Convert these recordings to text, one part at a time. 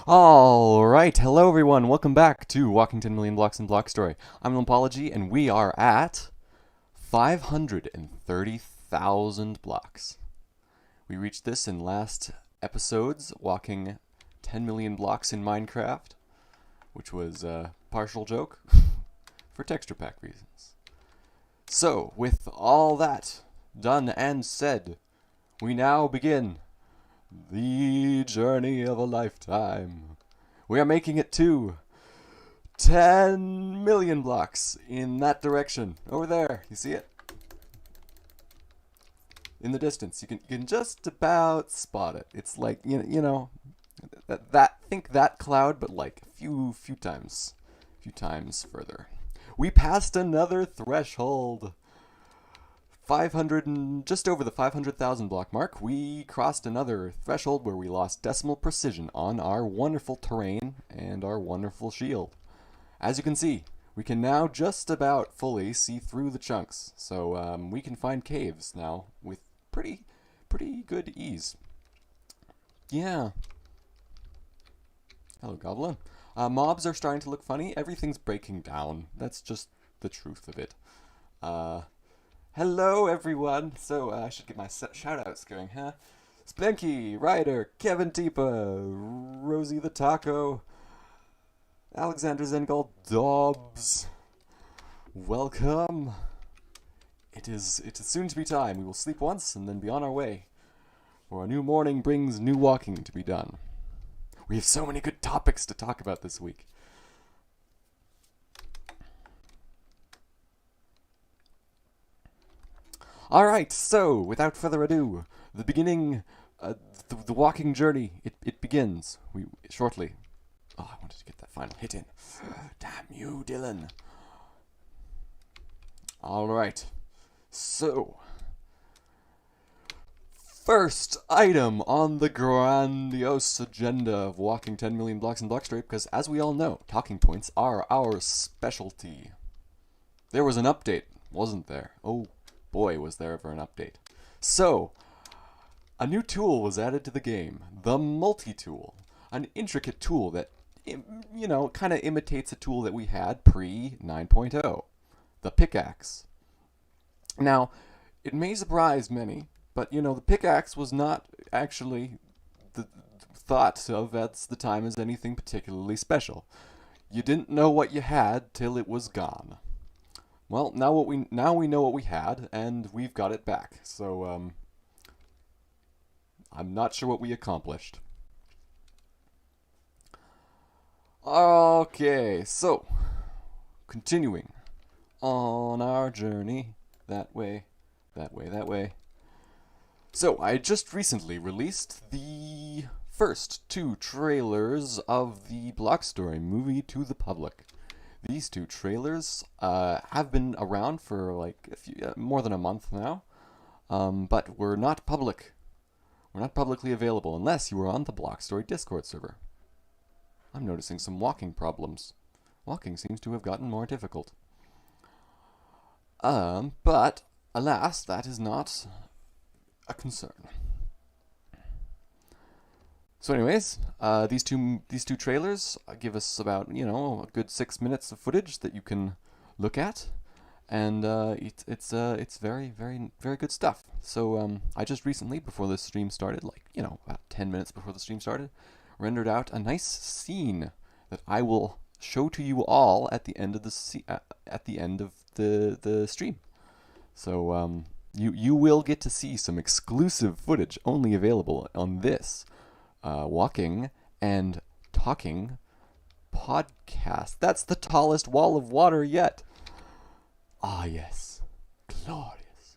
Alright, hello everyone, welcome back to Walking 10 Million Blocks in Block Story. I'm Lumpology, and we are at 530,000 blocks. We reached this in last episode's walking 10 million blocks in Minecraft, which was a partial joke for texture pack reasons. So, with all that done and said, we now begin the journey of a lifetime. We are making it to 10 million blocks in that direction. Over there. You see it? In the distance. You can just about spot it. It's like, you know think that cloud, but like a few times further. We passed another threshold. 500 and just over the 500,000 block mark, we crossed another threshold where we lost decimal precision on our wonderful terrain and our wonderful shield. As you can see, we can now just about fully see through the chunks, so we can find caves now with pretty good ease. Yeah. Hello, Goblin. Mobs are starting to look funny. Everything's breaking down. That's just the truth of it. Hello, everyone. So, I should get my shout-outs going, huh? Splenky, Ryder, Kevin Tipa, Rosie the Taco, Alexander Zengold Dobbs. Welcome. It is soon to be time. We will sleep once and then be on our way. For a new morning brings new walking to be done. We have so many good topics to talk about this week. Alright, so, without further ado, the beginning, the walking journey, it begins. Shortly. Oh, I wanted to get that final hit in. Damn you, Dylan. Alright, so, first item on the grandiose agenda of walking 10 million blocks in Blockstreet, because as we all know, talking points are our specialty. There was an update, wasn't there? Oh boy, was there ever an update. So, a new tool was added to the game, the multi-tool. An intricate tool that, you know, kind of imitates a tool that we had pre-9.0, the pickaxe. Now, it may surprise many, but, you know, the pickaxe was not actually the thought of at the time as anything particularly special. You didn't know what you had till it was gone. Well, now we know what we had, and we've got it back. So I'm not sure what we accomplished. Okay, so continuing on our journey that way, that way, that way. So I just recently released the first two trailers of the Block Story movie to the public. These two trailers have been around for like more than a month now, but were not public. We're not publicly available unless you were on the Block Story Discord server. I'm noticing some walking problems. Walking seems to have gotten more difficult. But alas, that is not a concern. So anyways, these two trailers give us about, a good 6 minutes of footage that you can look at, and it's very, very, very good stuff. So I just recently, before the stream started, about 10 minutes before the stream started, rendered out a nice scene that I will show to you all at the end of the stream. So you will get to see some exclusive footage only available on this walking and talking podcast. That's the tallest wall of water yet. Ah, yes. Glorious.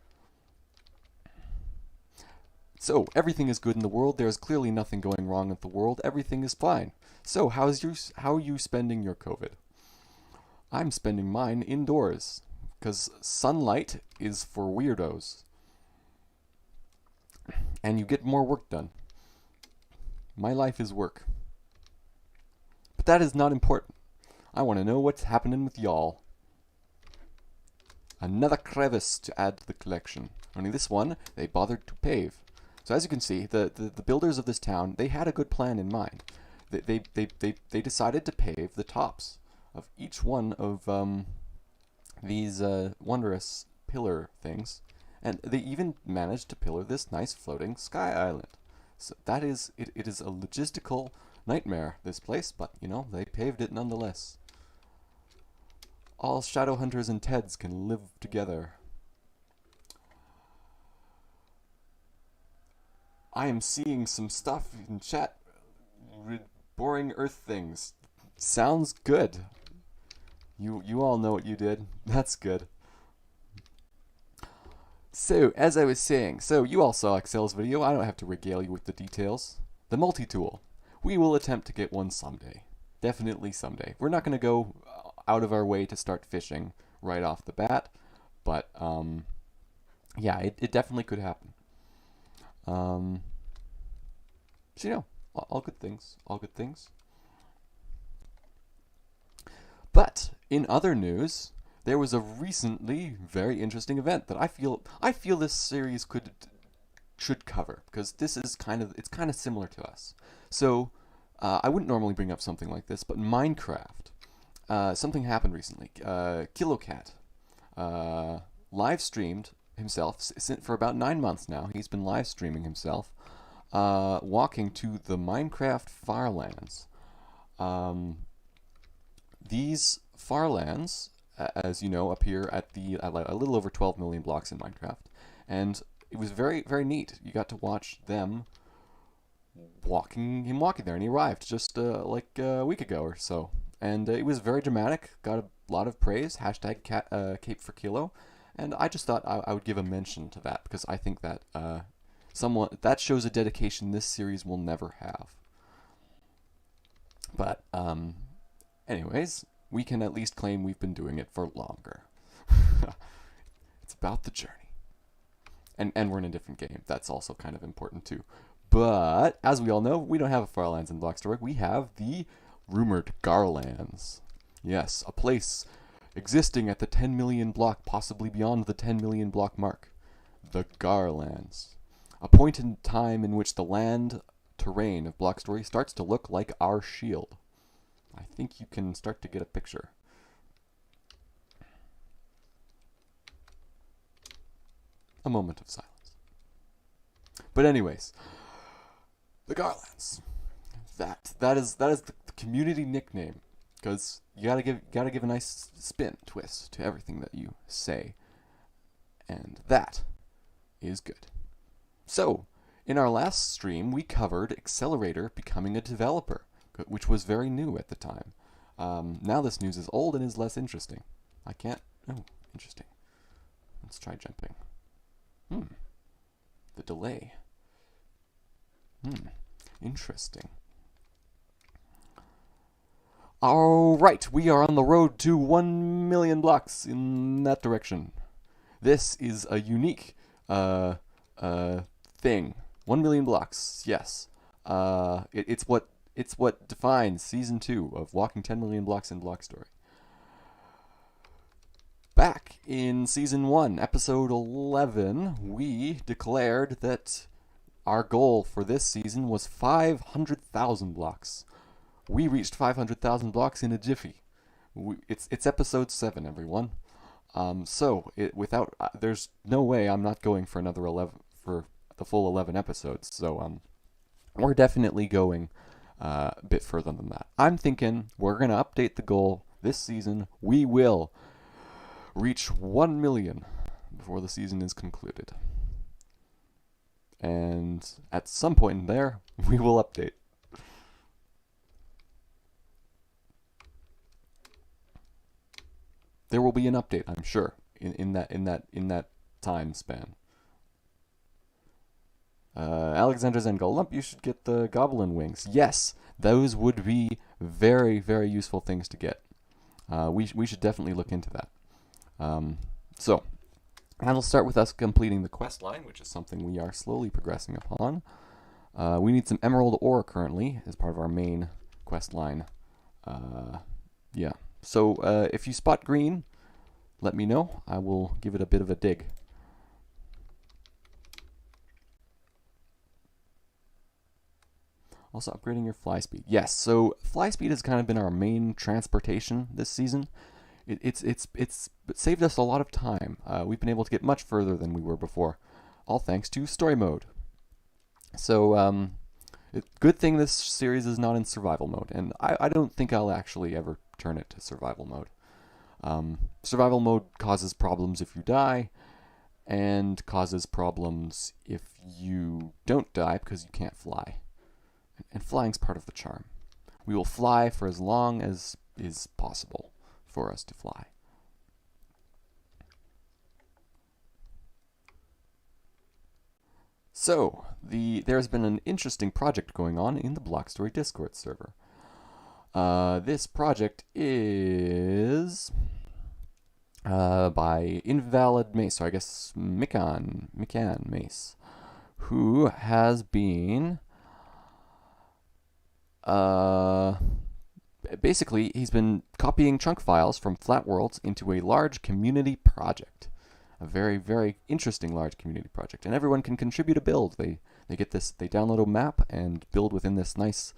So, everything is good in the world. There's clearly nothing going wrong with the world. Everything is fine. So, how are you spending your COVID? I'm spending mine indoors, because sunlight is for weirdos. And you get more work done. My life is work. But that is not important. I want to know what's happening with y'all. Another crevice to add to the collection. Only this one, they bothered to pave. So as you can see, the builders of this town, they had a good plan in mind. They decided to pave the tops of each one of these wondrous pillar things. And they even managed to pillar this nice floating sky island. So that is, it is a logistical nightmare, this place, but, they paved it nonetheless. All shadow hunters and Teds can live together. I am seeing some stuff in chat. Boring earth things. Sounds good. You all know what you did. That's good. So, as I was saying, you all saw Excel's video. I don't have to regale you with the details. The multi-tool. We will attempt to get one someday. Definitely someday. We're not going to go out of our way to start fishing right off the bat, but yeah, it definitely could happen. So, all good things. All good things. But, in other news, there was a recently very interesting event that I feel this series should cover, because this is it's kind of similar to us. So I wouldn't normally bring up something like this, but Minecraft, something happened recently. KiloCat live streamed himself for about 9 months now. He's been live streaming himself walking to the Minecraft Farlands. These Farlands, as you know, appear at a little over 12 million blocks in Minecraft, and it was very, very neat. You got to watch them walking there, and he arrived just like a week ago or so, and it was very dramatic. Got a lot of praise. Hashtag Cape for Kilo, and I just thought I would give a mention to that, because I think that that shows a dedication this series will never have. But anyways, we can at least claim we've been doing it for longer. It's about the journey. And we're in a different game. That's also kind of important too. But, as we all know, we don't have a Farlands in Blockstory. We have the rumored Garlands. Yes, a place existing at the 10 million block, possibly beyond the 10 million block mark. The Garlands. A point in time in which the land terrain of Blockstory starts to look like our shield. I think you can start to get a picture. A moment of silence. But anyways, the Garlands. That is the community nickname, because you gotta give a nice spin twist to everything that you say, and that is good. So, in our last stream, we covered Accelerator becoming a developer, which was very new at the time. Now this news is old and is less interesting. I can't. Oh, interesting. Let's try jumping. The delay. Interesting. Alright, we are on the road to 1 million blocks in that direction. This is a unique thing. 1 million blocks, yes. It's what defines Season 2 of Walking 10 Million Blocks in Block Story. Back in Season 1, Episode 11, we declared that our goal for this season was 500,000 blocks. We reached 500,000 blocks in a jiffy. It's Episode 7, everyone. There's no way I'm not going for another 11 for the full 11 episodes. So we're definitely going a bit further than that. I'm thinking we're gonna update the goal this season. We will reach 1 million before the season is concluded. And at some point in there, we will update. There will be an update, I'm sure, in that time span. Alexander Zengel, Lump, you should get the goblin wings. Yes, those would be very, very useful things to get. We should definitely look into that. So, that'll start with us completing the quest line, which is something we are slowly progressing upon. We need some emerald ore currently as part of our main quest line. Yeah. So, if you spot green, let me know. I will give it a bit of a dig. Also upgrading your fly speed. Yes, so fly speed has kind of been our main transportation this season. It's saved us a lot of time. We've been able to get much further than we were before, all thanks to story mode. So, good thing this series is not in survival mode, and I don't think I'll actually ever turn it to survival mode. Survival mode causes problems if you die, and causes problems if you don't die because you can't fly. And flying's part of the charm. We will fly for as long as is possible for us to fly. So, there's been an interesting project going on in the Block Story Discord server. This project is by Invalid Mace, so I guess Mikan Mace, who has been basically, he's been copying chunk files from Flat Worlds into a large community project. A very, very interesting large community project. And everyone can contribute a build. They download a map and build within this nice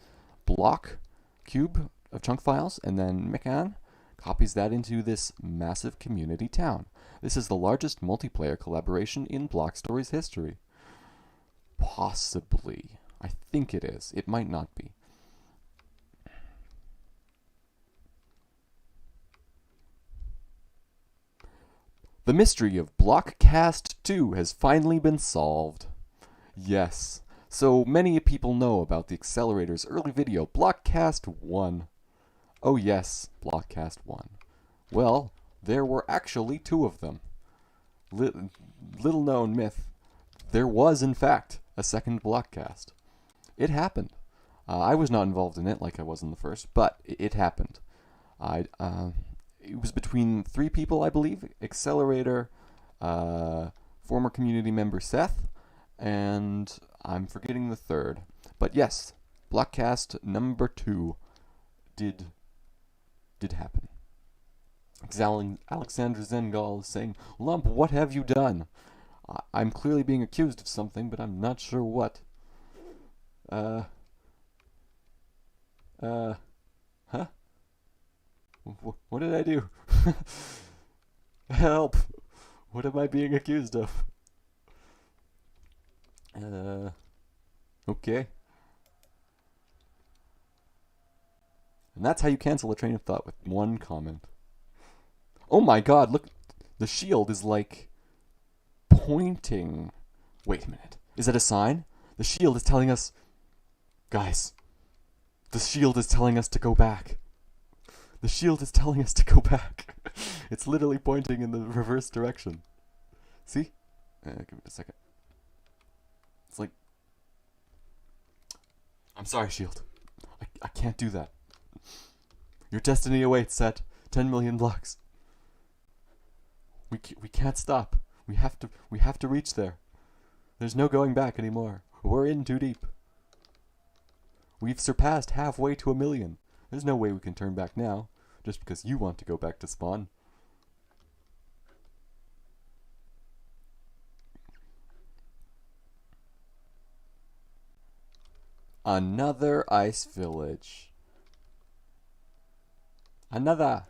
block cube of chunk files, and then Mikan copies that into this massive community town. This is the largest multiplayer collaboration in Block Story's history. Possibly. I think it is. It might not be. The mystery of Blockcast 2 has finally been solved. Yes, so many people know about the Accelerator's early video, Blockcast 1. Oh yes, Blockcast 1. Well, there were actually 2 of them. Little known myth, there was in fact a second Blockcast. It happened. I was not involved in it like I was in the first, but it happened. It was between 3 people, I believe. Accelerator, former community member Seth, and I'm forgetting the third. But yes, Blockcast number 2 did happen. Alexander Zengol is saying, Lump, what have you done? I'm clearly being accused of something, but I'm not sure what. Huh? What did I do? Help! What am I being accused of? Okay. And that's how you cancel a train of thought, with one comment. Oh my god, look. The shield is like pointing. Wait a minute. Is that a sign? The shield is telling us... Guys, the shield is telling us to go back. The shield is telling us to go back. It's literally pointing in the reverse direction. See? Give it a second. It's like... I'm sorry, shield. I can't do that. Your destiny awaits at 10 million blocks. We can't stop. We have to reach there. There's no going back anymore. We're in too deep. We've surpassed halfway to 1 million. There's no way we can turn back now, just because you want to go back to spawn. Another ice village. Another.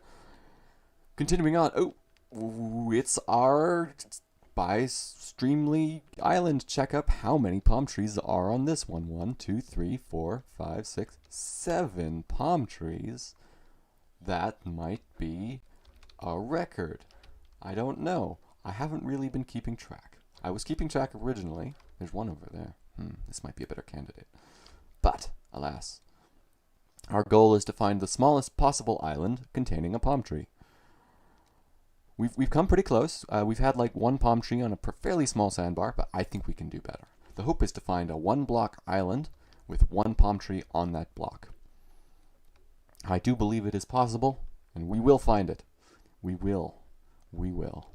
Continuing on. Oh, it's our by Streamly Island checkup. How many palm trees are on this one? 1, 2, 3, 4, 5, 6, 7 palm trees. That might be a record. I don't know. I haven't really been keeping track. I was keeping track originally. There's one over there. This might be a better candidate. But, alas, our goal is to find the smallest possible island containing a palm tree. We've come pretty close. We've had like one palm tree on a fairly small sandbar, but I think we can do better. The hope is to find a 1-block island with one palm tree on that block. I do believe it is possible, and we will find it. We will. We will.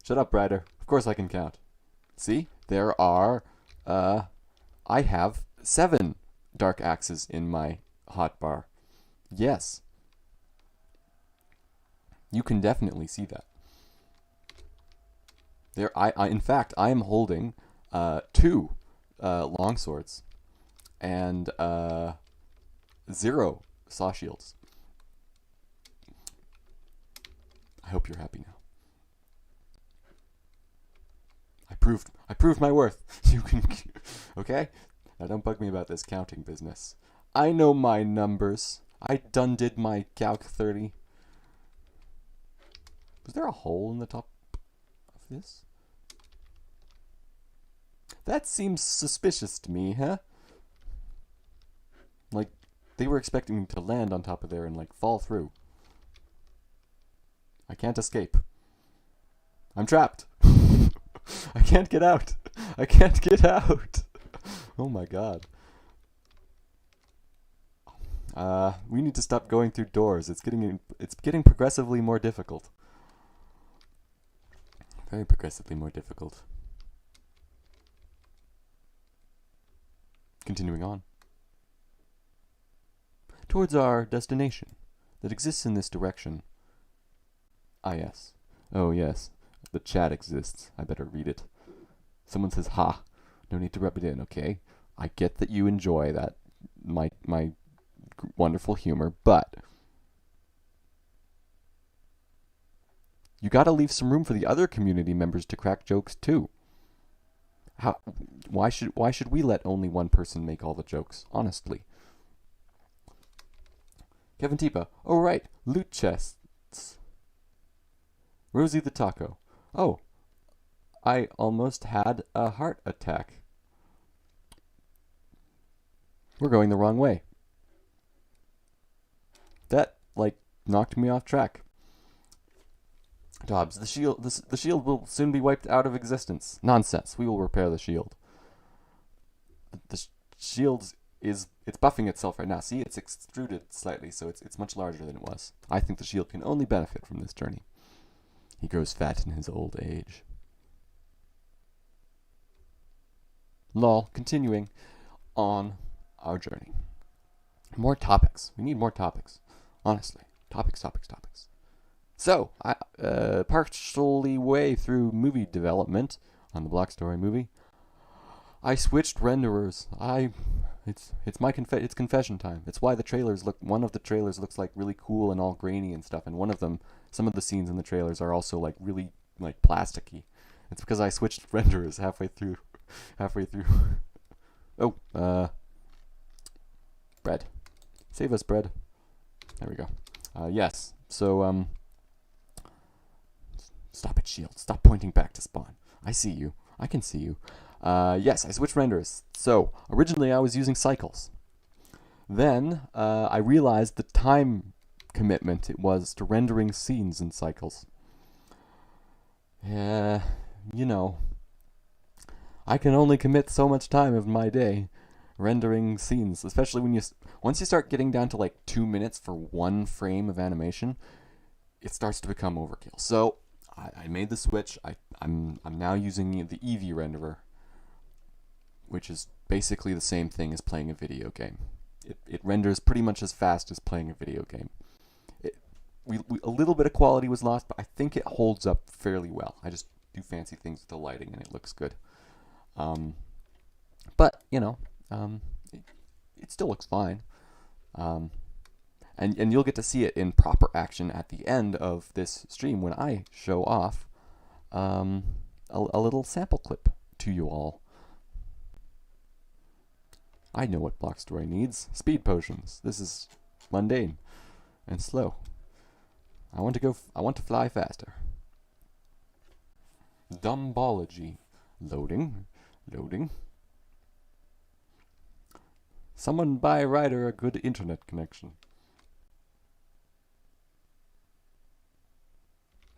Shut up, Ryder. Of course I can count. See? There are, I have 7 dark axes in my hotbar. Yes. You can definitely see that. There, in fact, I am holding 2 longswords and 0 saw shields. I hope you're happy now. I proved my worth. You can, okay? Now don't bug me about this counting business. I know my numbers. I done did my Calc 30. Was there a hole in the top of this? That seems suspicious to me, huh? Like, they were expecting me to land on top of there and, like, fall through. I can't escape. I'm trapped. I can't get out. I can't get out. Oh my god. We need to stop going through doors. It's getting progressively more difficult. Very progressively more difficult. Continuing on. Towards our destination that exists in this direction. Ah, yes. Oh, yes. The chat exists. I better read it. Someone says, ha. No need to rub it in, okay? I get that you enjoy that, my wonderful humor, but you gotta leave some room for the other community members to crack jokes too. Why should we let only one person make all the jokes? Honestly. Kevin Tipa. Oh right, loot chests. Rosie the Taco. Oh, I almost had a heart attack. We're going the wrong way. That, like, knocked me off track. Dobbs, the shield will soon be wiped out of existence. Nonsense. We will repair the shield. The shield it's buffing itself right now. See, it's extruded slightly, so it's much larger than it was. I think the shield can only benefit from this journey. He grows fat in his old age. Lol, continuing on our journey. More topics. We need more topics. Honestly. Topics. So, partially way through movie development on the Block Story movie, I switched renderers. It's confession time. It's why one of the trailers looks like really cool and all grainy and stuff, and some of the scenes in the trailers are also like really like plasticky. It's because I switched renderers halfway through. halfway through. Oh, bread. Save us, bread. There we go. Yes. So, stop it, Shield. Stop pointing back to spawn. I see you. I can see you. Yes, I switched renders. So, originally I was using cycles. Then, I realized the time commitment it was to rendering scenes in cycles. Yeah, you know, I can only commit so much time of my day rendering scenes, especially when once you start getting down to like 2 minutes for one frame of animation, it starts to become overkill. So I made the switch. I'm now using the Eevee renderer, which is basically the same thing as playing a video game. It renders pretty much as fast as playing a video game. A little bit of quality was lost, but I think it holds up fairly well. I just do fancy things with the lighting, and it looks good. But you know, it still looks fine. And you'll get to see it in proper action at the end of this stream when I show off a little sample clip to you all. I know what Block Story needs. Speed potions. This is mundane and slow. I want to fly faster. Lumpology. Loading. Someone buy Ryder a good internet connection.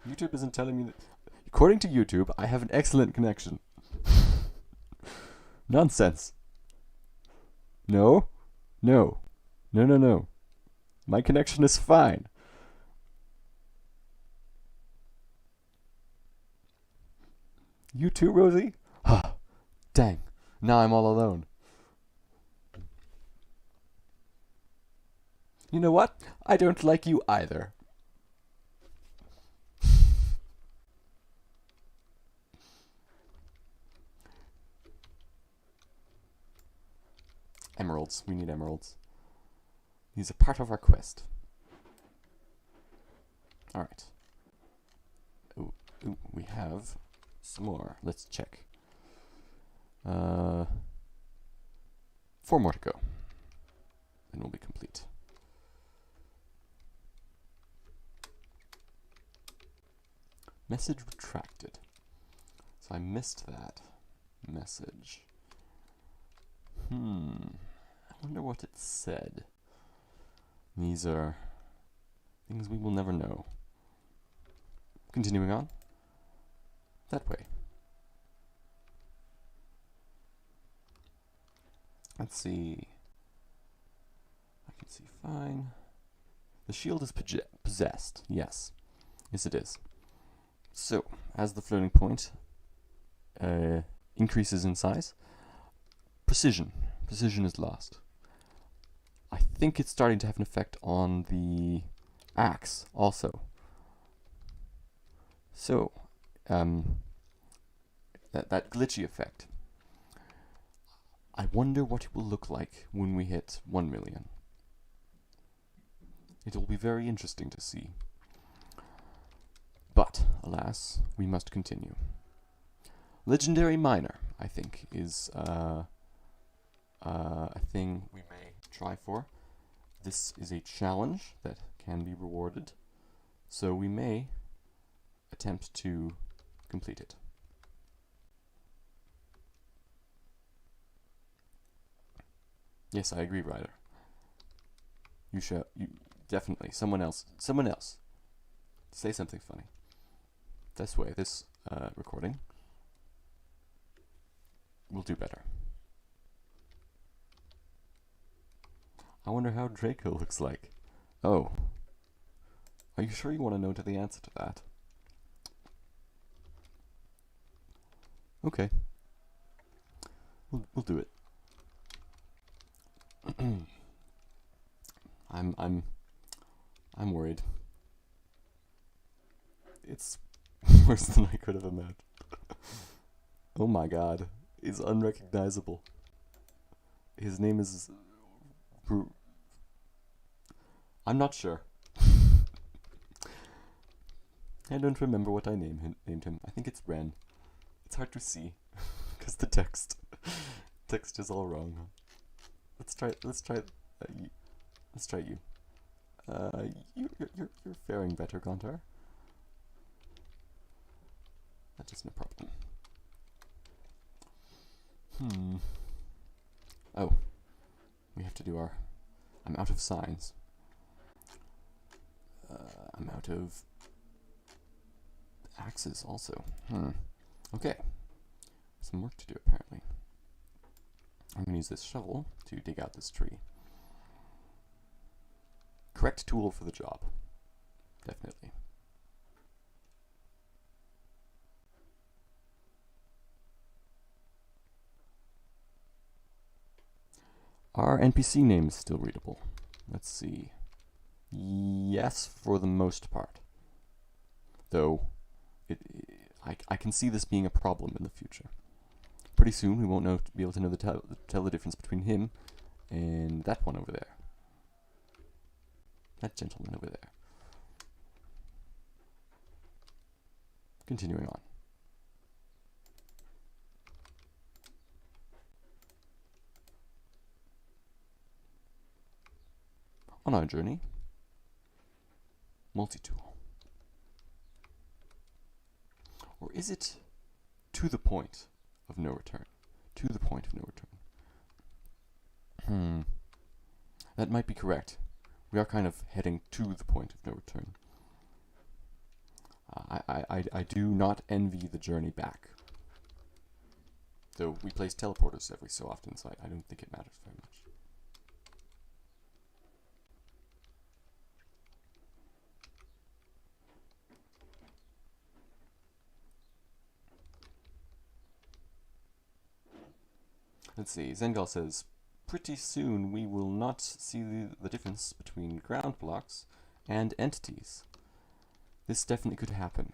YouTube isn't telling me that. According to YouTube, I have an excellent connection. Nonsense. No. My connection is fine. You too, Rosie? Dang. Now I'm all alone. You know what? I don't like you either. Emeralds. We need emeralds. These are part of our quest. Alright. Ooh, we have some more. Let's check. 4 more to go. Then we'll be complete. Message retracted. So I missed that message. I wonder what it said. These are things we will never know. Continuing on. That way. Let's see. I can see fine. The shield is possessed. Yes. Yes, it is. So, as the floating point increases in size, precision is lost. I think it's starting to have an effect on the axe also. So, that glitchy effect. I wonder what it will look like when we hit 1 million. It will be very interesting to see. But, alas, we must continue. Legendary Miner, I think, is a thing we may try for. This is a challenge that can be rewarded, so we may attempt to complete it. Yes, I agree, Ryder. You definitely, someone else. Say something funny. This way, this recording will do better. I wonder how Draco looks like. Oh. Are you sure you want to know the answer to that? Okay. We'll do it. I'm worried. It's worse than I could have imagined. Oh my god. He's unrecognizable. His name is... I'm not sure. I don't remember what I named him. I think it's Ren. It's hard to see because the text is all wrong. Let's try you. Let's try you. You're faring better, Gontar. That isn't a problem. Oh, we have to do our. I'm out of signs. I'm out of axes also. Okay. Some work to do apparently. I'm going to use this shovel to dig out this tree. Correct tool for the job. Definitely. Are NPC names still readable? Let's see. Yes, for the most part. Though, I can see this being a problem in the future. Pretty soon, we won't be able to tell the difference between him and that one over there. That gentleman over there. Continuing on. On our journey, multi-tool. Or is it to the point of no return? To the point of no return. That might be correct. We are kind of heading to the point of no return. I do not envy the journey back. Though we place teleporters every so often, so I don't think it matters very much. Let's see, Zengal says, pretty soon we will not see the difference between ground blocks and entities. This definitely could happen.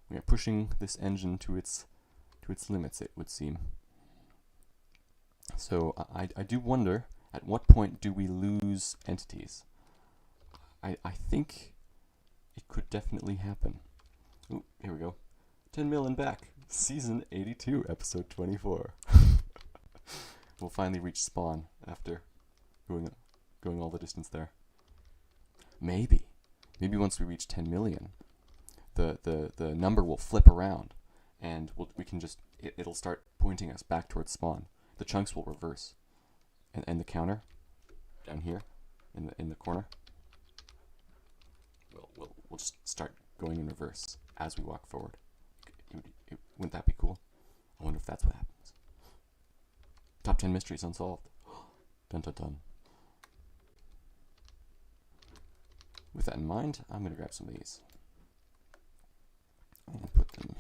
We are pushing this engine to its limits, it would seem. So I do wonder, at what point do we lose entities? I think it could definitely happen. Ooh, here we go. 10 million back. Season 82, episode 24. We'll finally reach spawn after going all the distance there. Maybe once we reach 10 million, the number will flip around, and we can just it'll start pointing us back towards spawn. The chunks will reverse, and the counter down here in the corner. We'll just start going in reverse as we walk forward. Wouldn't that be cool? I wonder if that's what happens. Top 10 mysteries unsolved. Dun dun dun. With that in mind, I'm going to grab some of these and put them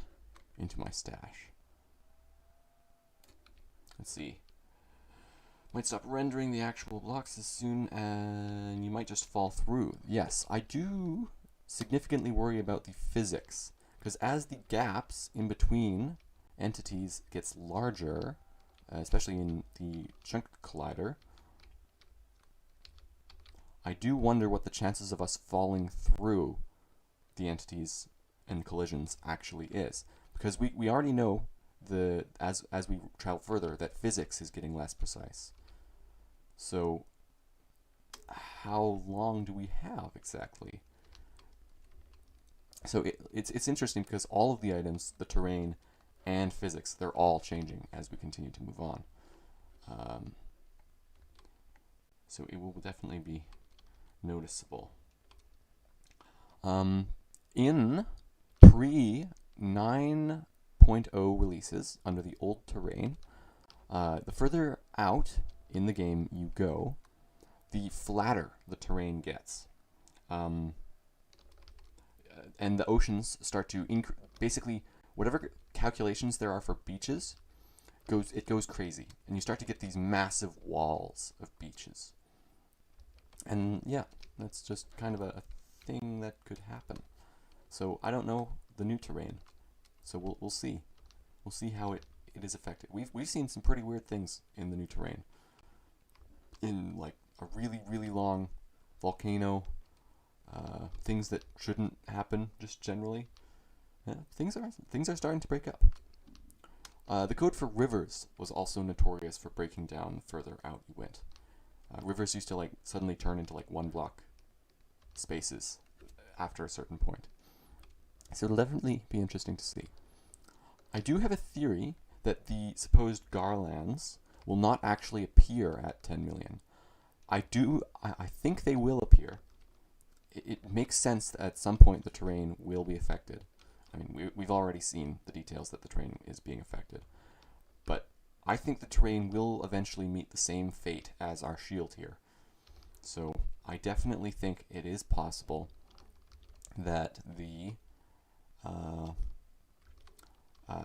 into my stash. Let's see. Might stop rendering the actual blocks as soon as you might just fall through. Yes, I do significantly worry about the physics, because as the gaps in between entities gets larger, especially in the chunk collider, I do wonder what the chances of us falling through the entities and collisions actually is. Because we already know as we travel further that physics is getting less precise. So how long do we have exactly? So it's interesting because all of the items, the terrain and physics, they're all changing as we continue to move on. So it will definitely be noticeable. In pre 9.0 releases under the old terrain, the further out in the game you go, the flatter the terrain gets. And the oceans start to increase. Basically, whatever calculations there are for beaches, it goes crazy, and you start to get these massive walls of beaches. And yeah, that's just kind of a thing that could happen. So I don't know the new terrain, so we'll see. We'll see how it is affected. We've seen some pretty weird things in the new terrain. In like a really long volcano, things that shouldn't happen just generally. Yeah, things are starting to break up. The code for rivers was also notorious for breaking down further out you went. Rivers used to like suddenly turn into like 1 block spaces after a certain point. So it'll definitely be interesting to see. I do have a theory that the supposed garlands will not actually appear at 10 million. I think they will appear. It makes sense that at some point the terrain will be affected. I mean, we've already seen the details that the terrain is being affected. But I think the terrain will eventually meet the same fate as our shield here. So I definitely think it is possible that the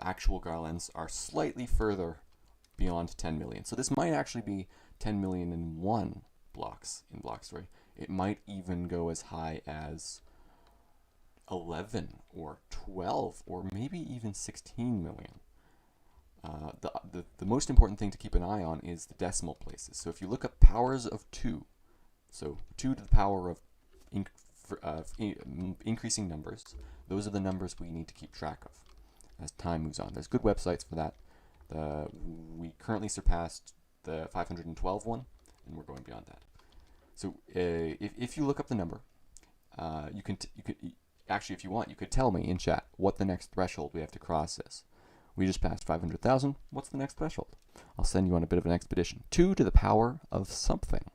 actual garlands are slightly further beyond 10 million. So this might actually be 10 million and 1 blocks in Block Story. It might even go as high as 11 or 12 or maybe even 16 million. The most important thing to keep an eye on is the decimal places. So if you look up powers of 2, so 2 to the power of increasing numbers, those are the numbers we need to keep track of as time moves on. There's good websites for that. We currently surpassed the 512 one, and we're going beyond that. So if you look up the number, you could actually, if you want, you could tell me in chat what the next threshold we have to cross is. We just passed 500,000. What's the next threshold? I'll send you on a bit of an expedition. 2 to the power of something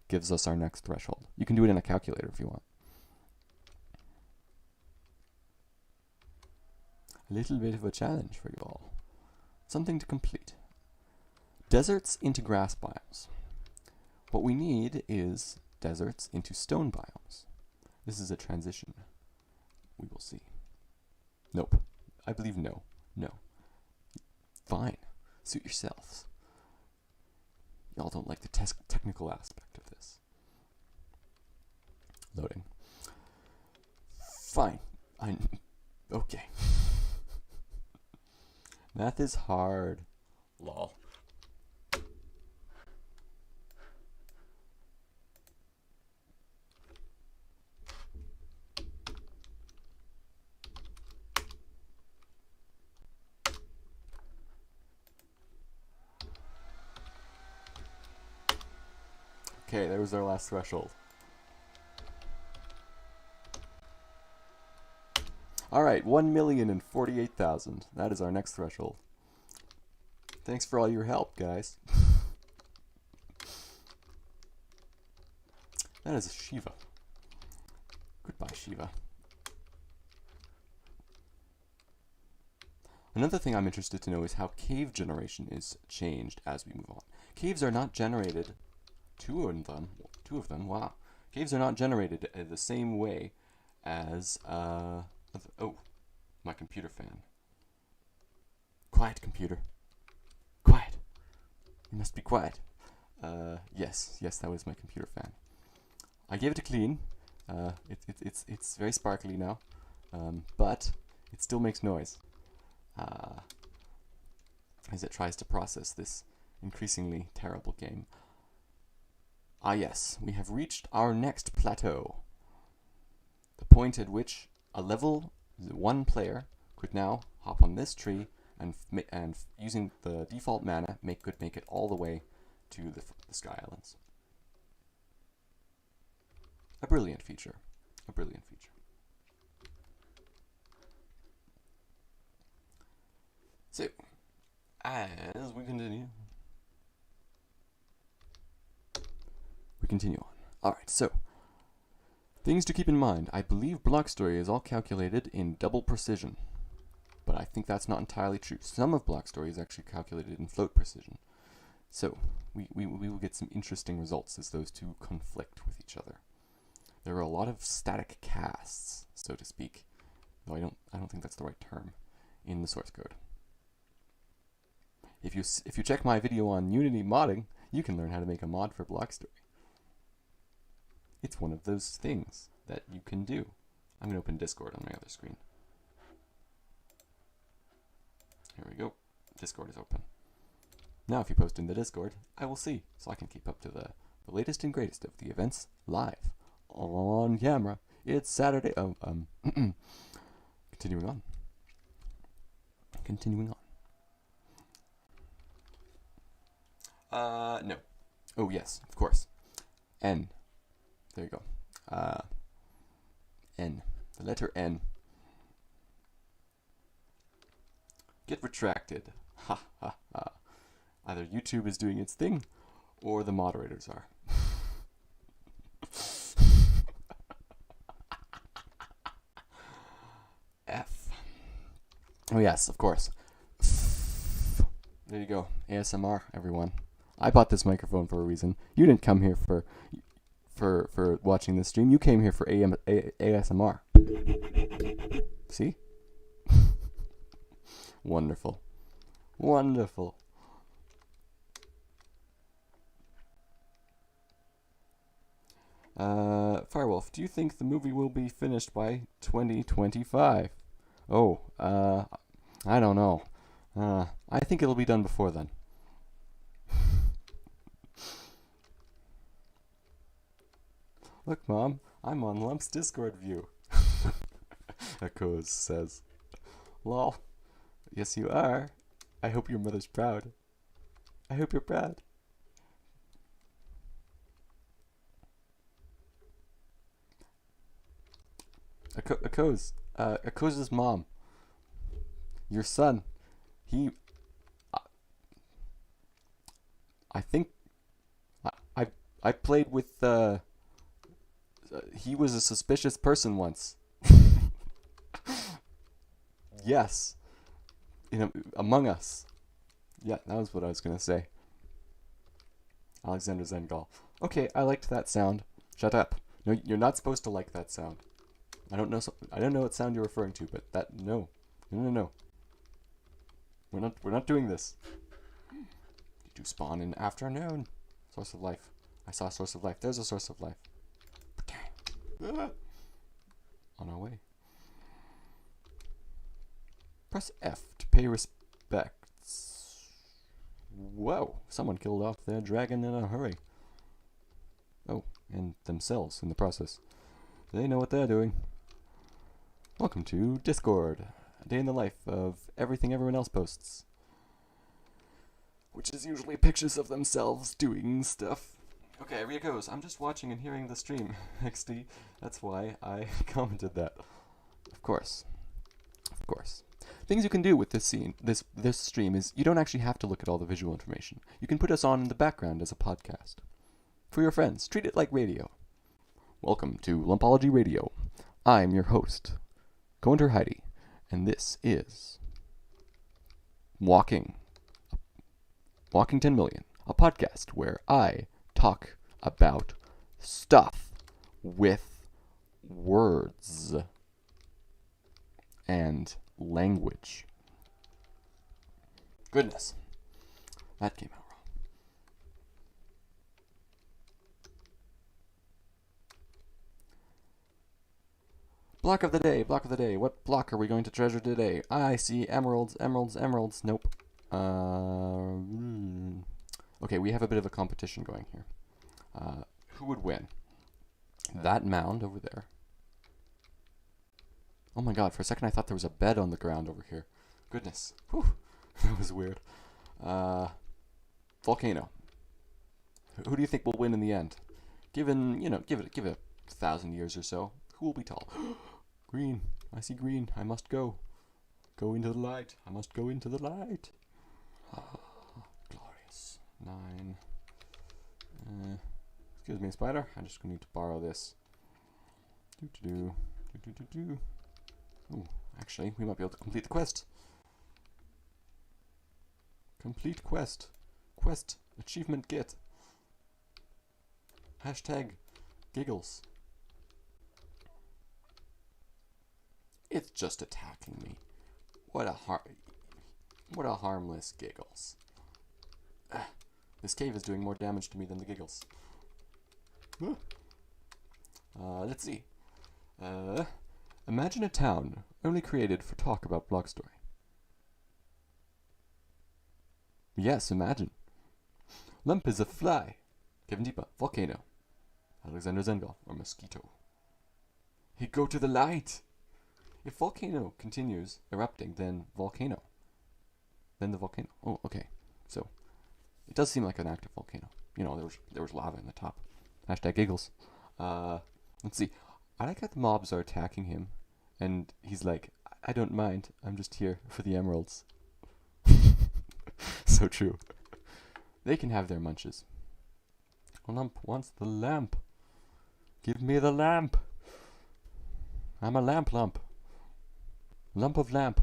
gives us our next threshold. You can do it in a calculator if you want. A little bit of a challenge for you all. Something to complete. Deserts into grass biomes. What we need is deserts into stone biomes. This is a transition. We will see. Nope. I believe no. No. Fine. Suit yourselves. Y'all don't like the technical aspect of this. Loading. Fine. Okay. Math is hard. Lol. Okay, there was our last threshold. Alright, 1,048,000. That is our next threshold. Thanks for all your help, guys. That is a Shiva. Goodbye, Shiva. Another thing I'm interested to know is how cave generation is changed as we move on. Caves are not generated, two of them, wow. Caves are not generated the same way as, oh, my computer fan. Quiet, computer. Quiet. You must be quiet. Yes, that was my computer fan. I gave it a clean. It's very sparkly now, but it still makes noise as it tries to process this increasingly terrible game. Ah yes, we have reached our next plateau. The point at which a level 1 player could now hop on this tree and using the default mana could make it all the way to the Sky Islands. A brilliant feature. A brilliant feature. So, as we continue on. Alright, so, things to keep in mind. I believe Block Story is all calculated in double precision, but I think that's not entirely true. Some of Block Story is actually calculated in float precision. So, we will get some interesting results as those two conflict with each other. There are a lot of static casts, so to speak, though I don't think that's the right term, in the source code. If you check my video on Unity modding, you can learn how to make a mod for Block Story. It's one of those things that you can do. I'm going to open Discord on my other screen. Here we go. Discord is open. Now if you post in the Discord, I will see, so I can keep up to the latest and greatest of the events live on camera. It's Saturday. Continuing on. No. Oh, yes, of course. N. There you go. N. The letter N. Get retracted. Ha ha ha. Either YouTube is doing its thing, or the moderators are. F. Oh yes, of course. There you go. ASMR, everyone. I bought this microphone for a reason. You didn't come here for watching this stream. You came here for ASMR. See? Wonderful. Wonderful. Firewolf, do you think the movie will be finished by 2025? Oh, I don't know. I think it'll be done before then. Look, Mom, I'm on Lump's Discord view. Echoes says. Lol. Yes, you are. I hope your mother's proud. I hope you're proud. Echoes' mom. Your son. He... I think... I played with, he was a suspicious person once. Yes. Among Us. Yeah, that was what I was gonna say. Alexander Zengal. Okay, I liked that sound. Shut up. No, you're not supposed to like that sound. I don't know what sound you're referring to, but no. No. We're not doing this. You do spawn in afternoon. Source of life. I saw a source of life. There's a source of life. On our way. Press F to pay respects. Whoa, someone killed off their dragon in a hurry. Oh, and themselves in the process. They know what they're doing. Welcome to Discord. A day in the life of everything everyone else posts. Which is usually pictures of themselves doing stuff. Okay, here goes. I'm just watching and hearing the stream, XD. That's why I commented that. Of course. Of course. Things you can do with this stream is you don't actually have to look at all the visual information. You can put us on in the background as a podcast. For your friends, treat it like radio. Welcome to Lumpology Radio. I'm your host, Coenter Heidi, and this is Walking 10 Million, a podcast where I talk about stuff with words and language. Goodness, that came out wrong. Block of the day, block of the day. What block are we going to treasure today? I see emeralds, emeralds, emeralds. Nope. Okay, we have a bit of a competition going here. Who would win? That mound over there. Oh my god, for a second I thought there was a bed on the ground over here. Goodness. Whew. That was weird. Volcano. Who do you think will win in the end? Give it 1,000 years or so. Who will be tall? Green. I see green. I must go. Go into the light. I must go into the light. Glorious. 9. Excuse me, spider. I just need to borrow this. Ooh, actually, we might be able to complete the quest. Complete quest. Quest. Achievement get. Hashtag giggles. It's just attacking me. What a harmless giggles. This cave is doing more damage to me than the giggles. Let's see. Imagine a town only created for talk about blog story. Yes, imagine. Lump is a fly. Kevin Deepa, volcano. Alexander Zengal, or mosquito. He go to the light. If volcano continues erupting, then volcano. Then the volcano. Oh, okay. So, It does seem like an active volcano. You know, there was lava in the top. Hashtag giggles. Let's see. I like how the mobs are attacking him, and he's like, I don't mind. I'm just here for the emeralds. So true. They can have their munches. Lump wants the lamp. Give me the lamp. I'm a lamp lump. Lump of lamp.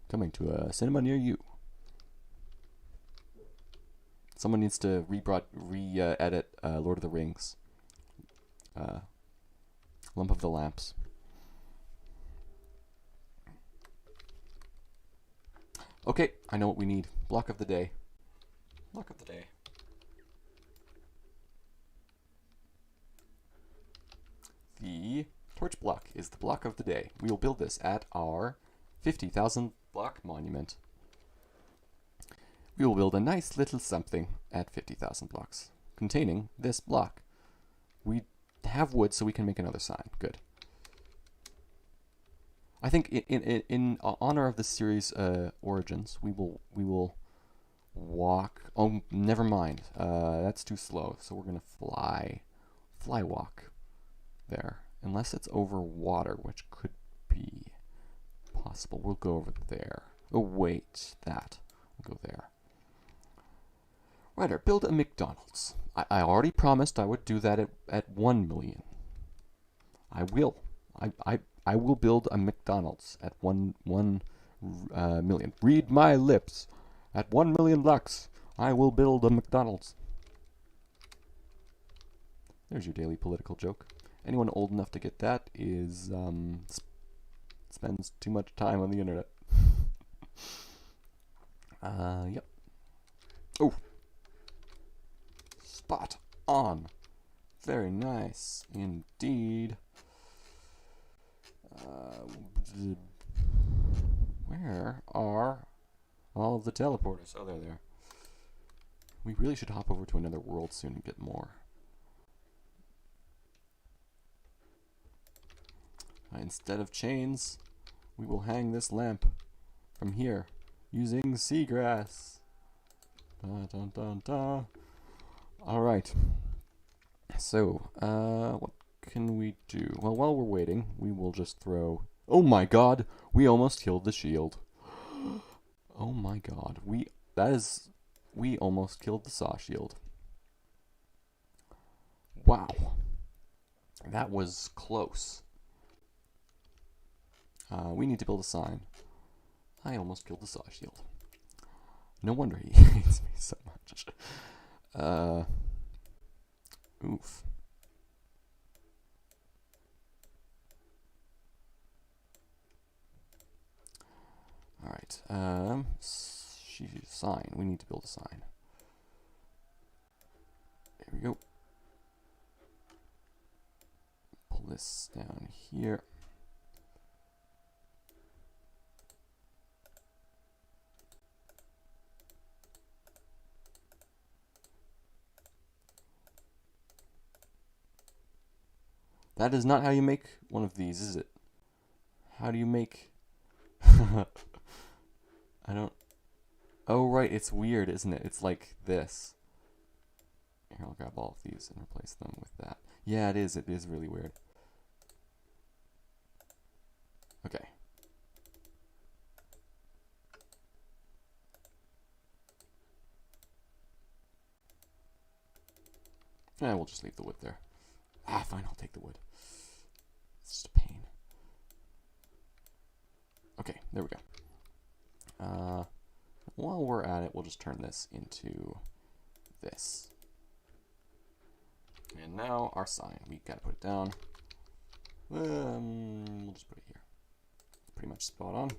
Coming to a cinema near you. Someone needs to re-edit Lord of the Rings. Lump of the lamps. Okay, I know what we need. Block of the day. Block of the day. The torch block is the block of the day. We will build this at our 50,000 block monument. We will build a nice little something at 50,000 blocks, containing this block. We have wood, so we can make another sign. Good. I think in honor of this series origins, we will walk. Oh, never mind. That's too slow. So we're gonna fly walk there, unless it's over water, which could be possible. We'll go over there. Oh wait, we'll go there. Ryder, build a McDonald's. I already promised I would do that at 1 million. I will. I will build a McDonald's at 1 million. Read my lips. At 1 million bucks, I will build a McDonald's. There's your daily political joke. Anyone old enough to get that is spends too much time on the internet. Yep. Oh. Spot on. Very nice indeed. Where are all of the teleporters? Oh, they're there. We really should hop over to another world soon and get more. Instead of chains, we will hang this lamp from here using seagrass. Dun, dun, dun, dun. All right. So, what can we do? Well, while we're waiting, we will just throw... Oh my god! We almost killed the shield. Oh my god. We almost killed the saw shield. Wow. That was close. We need to build a sign. I almost killed the saw shield. No wonder he hates me so much. Oof. Alright, sign. We need to build a sign. There we go. Pull this down here. That is not how you make one of these, is it? How do you make... I don't... Oh, right, it's weird, isn't it? It's like this. Here, I'll grab all of these and replace them with that. Yeah, it is. It is really weird. Okay. Yeah, we'll just leave the wood there. Ah, fine, I'll take the wood. It's just a pain. Okay, there we go. While we're at it, we'll just turn this into this. And now our sign. We gotta put it down. We'll just put it here. Pretty much spot on.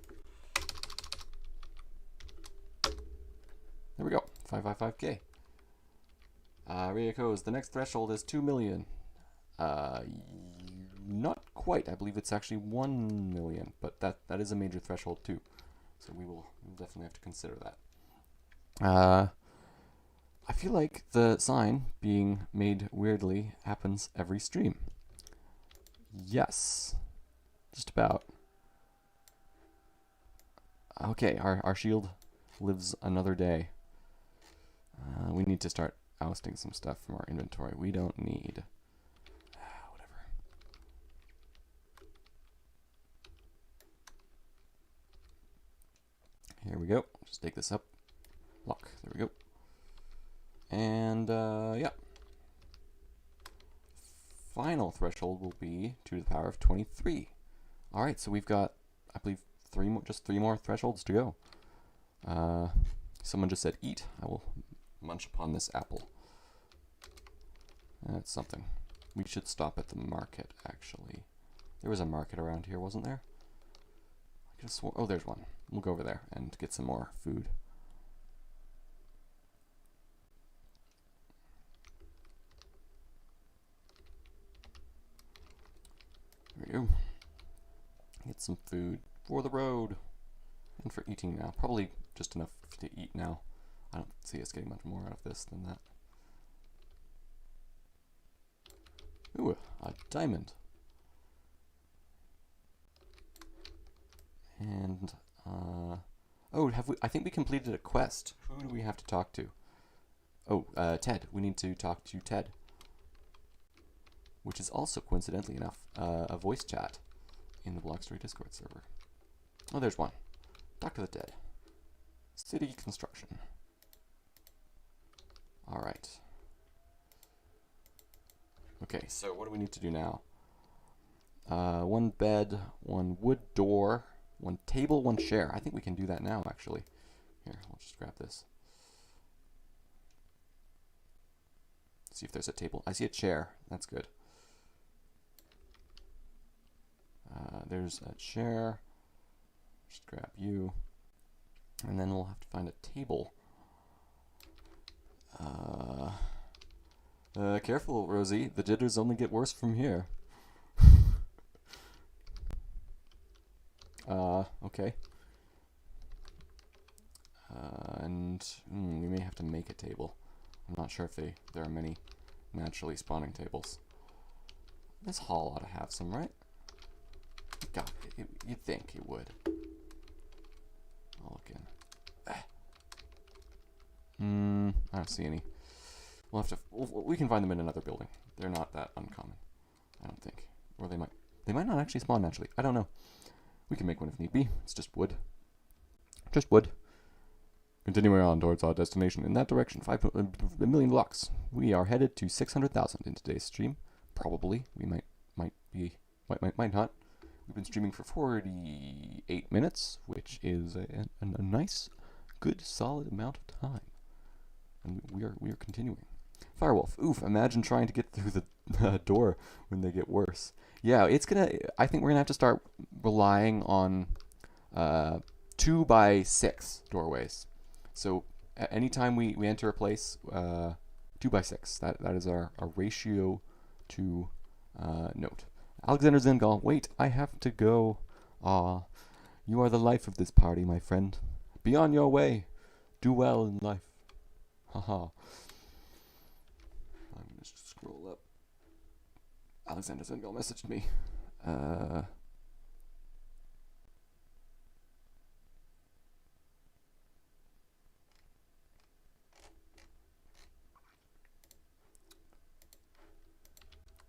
There we go. 555K. Ryuko's, the next threshold is 2 million. Not quite. I believe it's actually 1 million, but that is a major threshold too. So we'll definitely have to consider that. I feel like the sign being made weirdly happens every stream. Yes. Just about. Okay, our shield lives another day. We need to start ousting some stuff from our inventory. We don't need... whatever. Here we go. Just take this up. Lock. There we go. And, yeah. Final threshold will be 2 to the power of 23. Alright, so we've got, I believe, just three more thresholds to go. Someone just said eat. I will munch upon this apple. That's something. We should stop at the market, actually. There was a market around here, wasn't there? I could have sworn... Oh, there's one. We'll go over there and get some more food. There we go. Get some food for the road. And for eating now. Probably just enough to eat now. I don't see us getting much more out of this than that. Ooh, a diamond. And, oh, I think we completed a quest. Who do we have to talk to? Oh, Ted. We need to talk to Ted. Which is also, coincidentally enough, a voice chat in the Blockstory Discord server. Oh, there's one. Talk to the Ted. City construction. Alright. Okay, so what do we need to do now? One bed, one wood door, one table, one chair. I think we can do that now, actually. Here, we'll just grab this. See if there's a table. I see a chair. That's good. There's a chair. Just grab you. And then we'll have to find a table. Careful, Rosie. The jitters only get worse from here. Okay. And we may have to make a table. I'm not sure if there are many naturally spawning tables. This hall ought to have some, right? God, you'd think it would. I'll look in. I don't see any. We'll have to. We can find them in another building. They're not that uncommon, I don't think. Or they might not actually spawn naturally. I don't know. We can make one if need be. It's just wood. Just wood. Continuing on towards our destination in that direction, 1 million blocks. We are headed to 600,000 in today's stream. Probably. We might not. We've been streaming for 48 minutes, which is a nice, good, solid amount of time. And we are continuing. Firewolf. Oof, imagine trying to get through the door when they get worse. Yeah, I think we're gonna have to start relying on 2x6 doorways. So anytime we enter a place, 2x6. That is our ratio to note. Alexander Zengal, wait, I have to go. You are the life of this party, my friend. Be on your way. Do well in life. Haha. I'm gonna just scroll up. Alexander Zengal messaged me.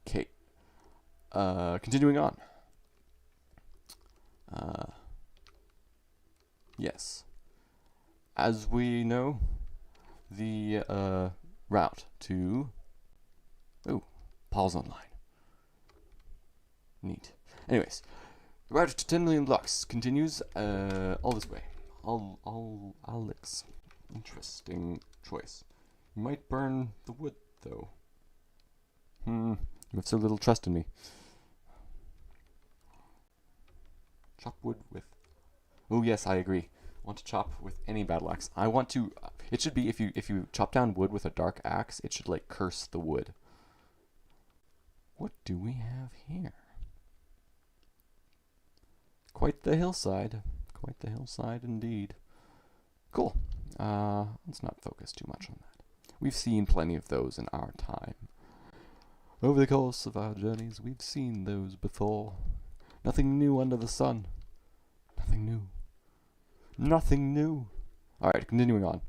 Okay. Continuing on. Yes. As we know, the route to... Oh, Paul's online. Neat. Anyways, the route to 10 million blocks continues all this way. Alex. Interesting choice. You might burn the wood, though. You have so little trust in me. Chop wood with... Oh yes, I agree. I want to chop with any battle axe. I want to... It should be, if you chop down wood with a dark axe, it should, like, curse the wood. What do we have here? Quite the hillside. Quite the hillside indeed. Cool. Let's not focus too much on that. We've seen plenty of those in our time. Over the course of our journeys, we've seen those before. Nothing new under the sun. Nothing new. Nothing new. Alright, continuing on.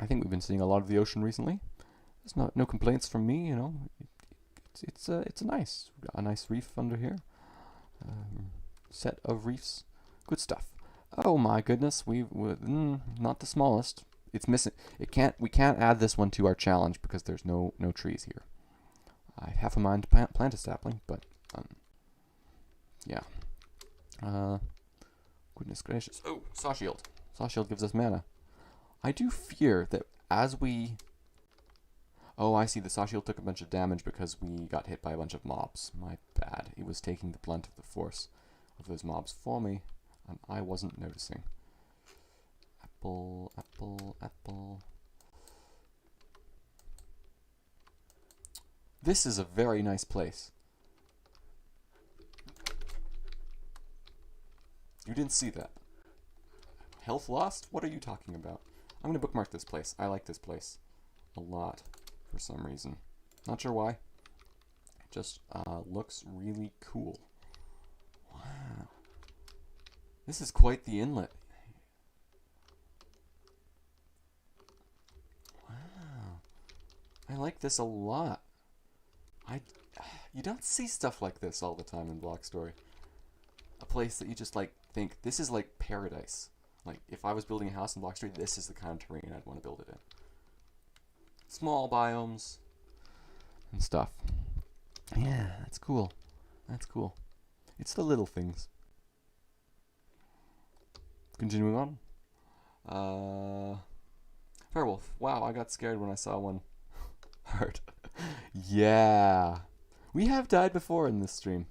I think we've been seeing a lot of the ocean recently. There's no complaints from me, you know. It's a nice reef under here. Set of reefs, good stuff. Oh my goodness, not the smallest. It's missing. We can't add this one to our challenge because there's no trees here. I have a mind to plant a sapling, but yeah. Goodness gracious. Oh, Saw Shield. Saw Shield gives us mana. I do fear that as we... Oh, I see. The Saw Shield took a bunch of damage because we got hit by a bunch of mobs. My bad. It was taking the blunt of the force of those mobs for me, and I wasn't noticing. Apple, apple, apple. This is a very nice place. You didn't see that. Health lost? What are you talking about? I'm going to bookmark this place. I like this place a lot for some reason. Not sure why. It just looks really cool. Wow. This is quite the inlet. Wow. I like this a lot. You don't see stuff like this all the time in Block Story. A place that you just like think, this is like paradise. Like, if I was building a house in Block Story, this is the kind of terrain I'd want to build it in. Small biomes and stuff. Yeah, that's cool. That's cool. It's the little things. Continuing on. Firewolf. Wow, I got scared when I saw one. Hurt. Yeah. We have died before in this stream.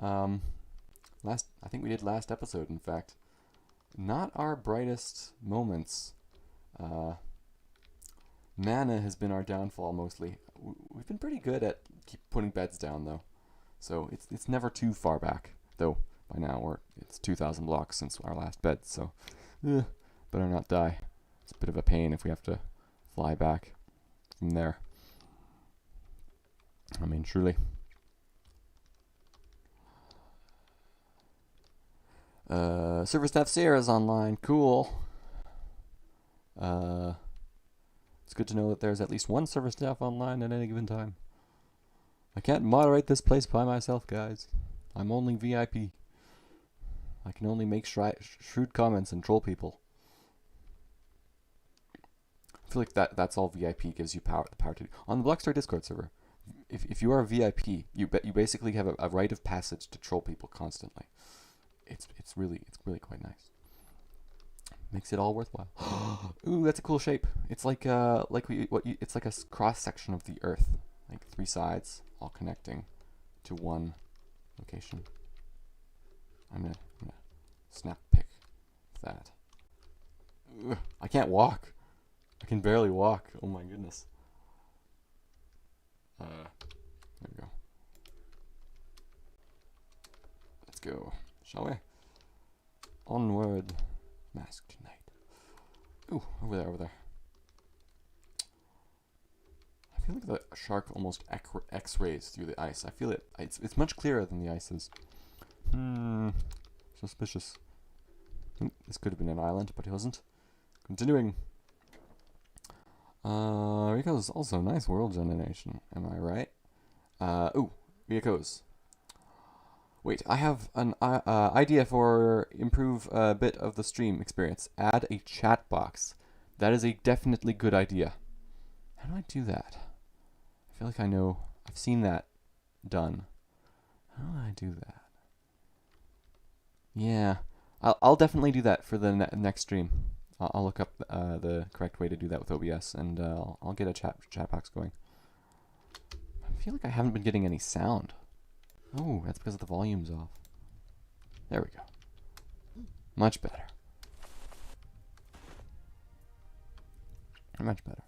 I think we did last episode, in fact. Not our brightest moments. Mana has been our downfall mostly. We've been pretty good at putting beds down, though. So it's never too far back. Though, by now, it's 2,000 blocks since our last bed, so better not die. It's a bit of a pain if we have to fly back from there. I mean, truly. Server staff Sierra's online. Cool. It's good to know that there's at least one server staff online at any given time. I can't moderate this place by myself, guys. I'm only VIP. I can only make shrewd comments and troll people. I feel like that's all VIP gives you the power to do. On the Blockstar Discord server, if you are a VIP, you basically have a rite of passage to troll people constantly. It's really quite nice. Makes it all worthwhile. Ooh, that's a cool shape. It's like it's like a cross section of the Earth, like 3 sides all connecting to one location. I'm gonna snap pick that. Ugh, I can't walk. I can barely walk. Oh my goodness. There we go. Let's go. Shall we? Onward. Masked Knight. Ooh, over there. I feel like the shark almost X-rays through the ice. I feel it. It's much clearer than the ice is. Suspicious. This could have been an island, but it wasn't. Continuing. Rico's also nice world generation. Am I right? Rico's. Wait, I have an idea for improve a bit of the stream experience. Add a chat box. That is a definitely good idea. How do I do that? I feel like I know. I've seen that done. How do I do that? Yeah, I'll definitely do that for the next stream. I'll look up the correct way to do that with OBS, and I'll get a chat box going. I feel like I haven't been getting any sound. Oh, that's because the volume's off. There we go. Much better. Much better.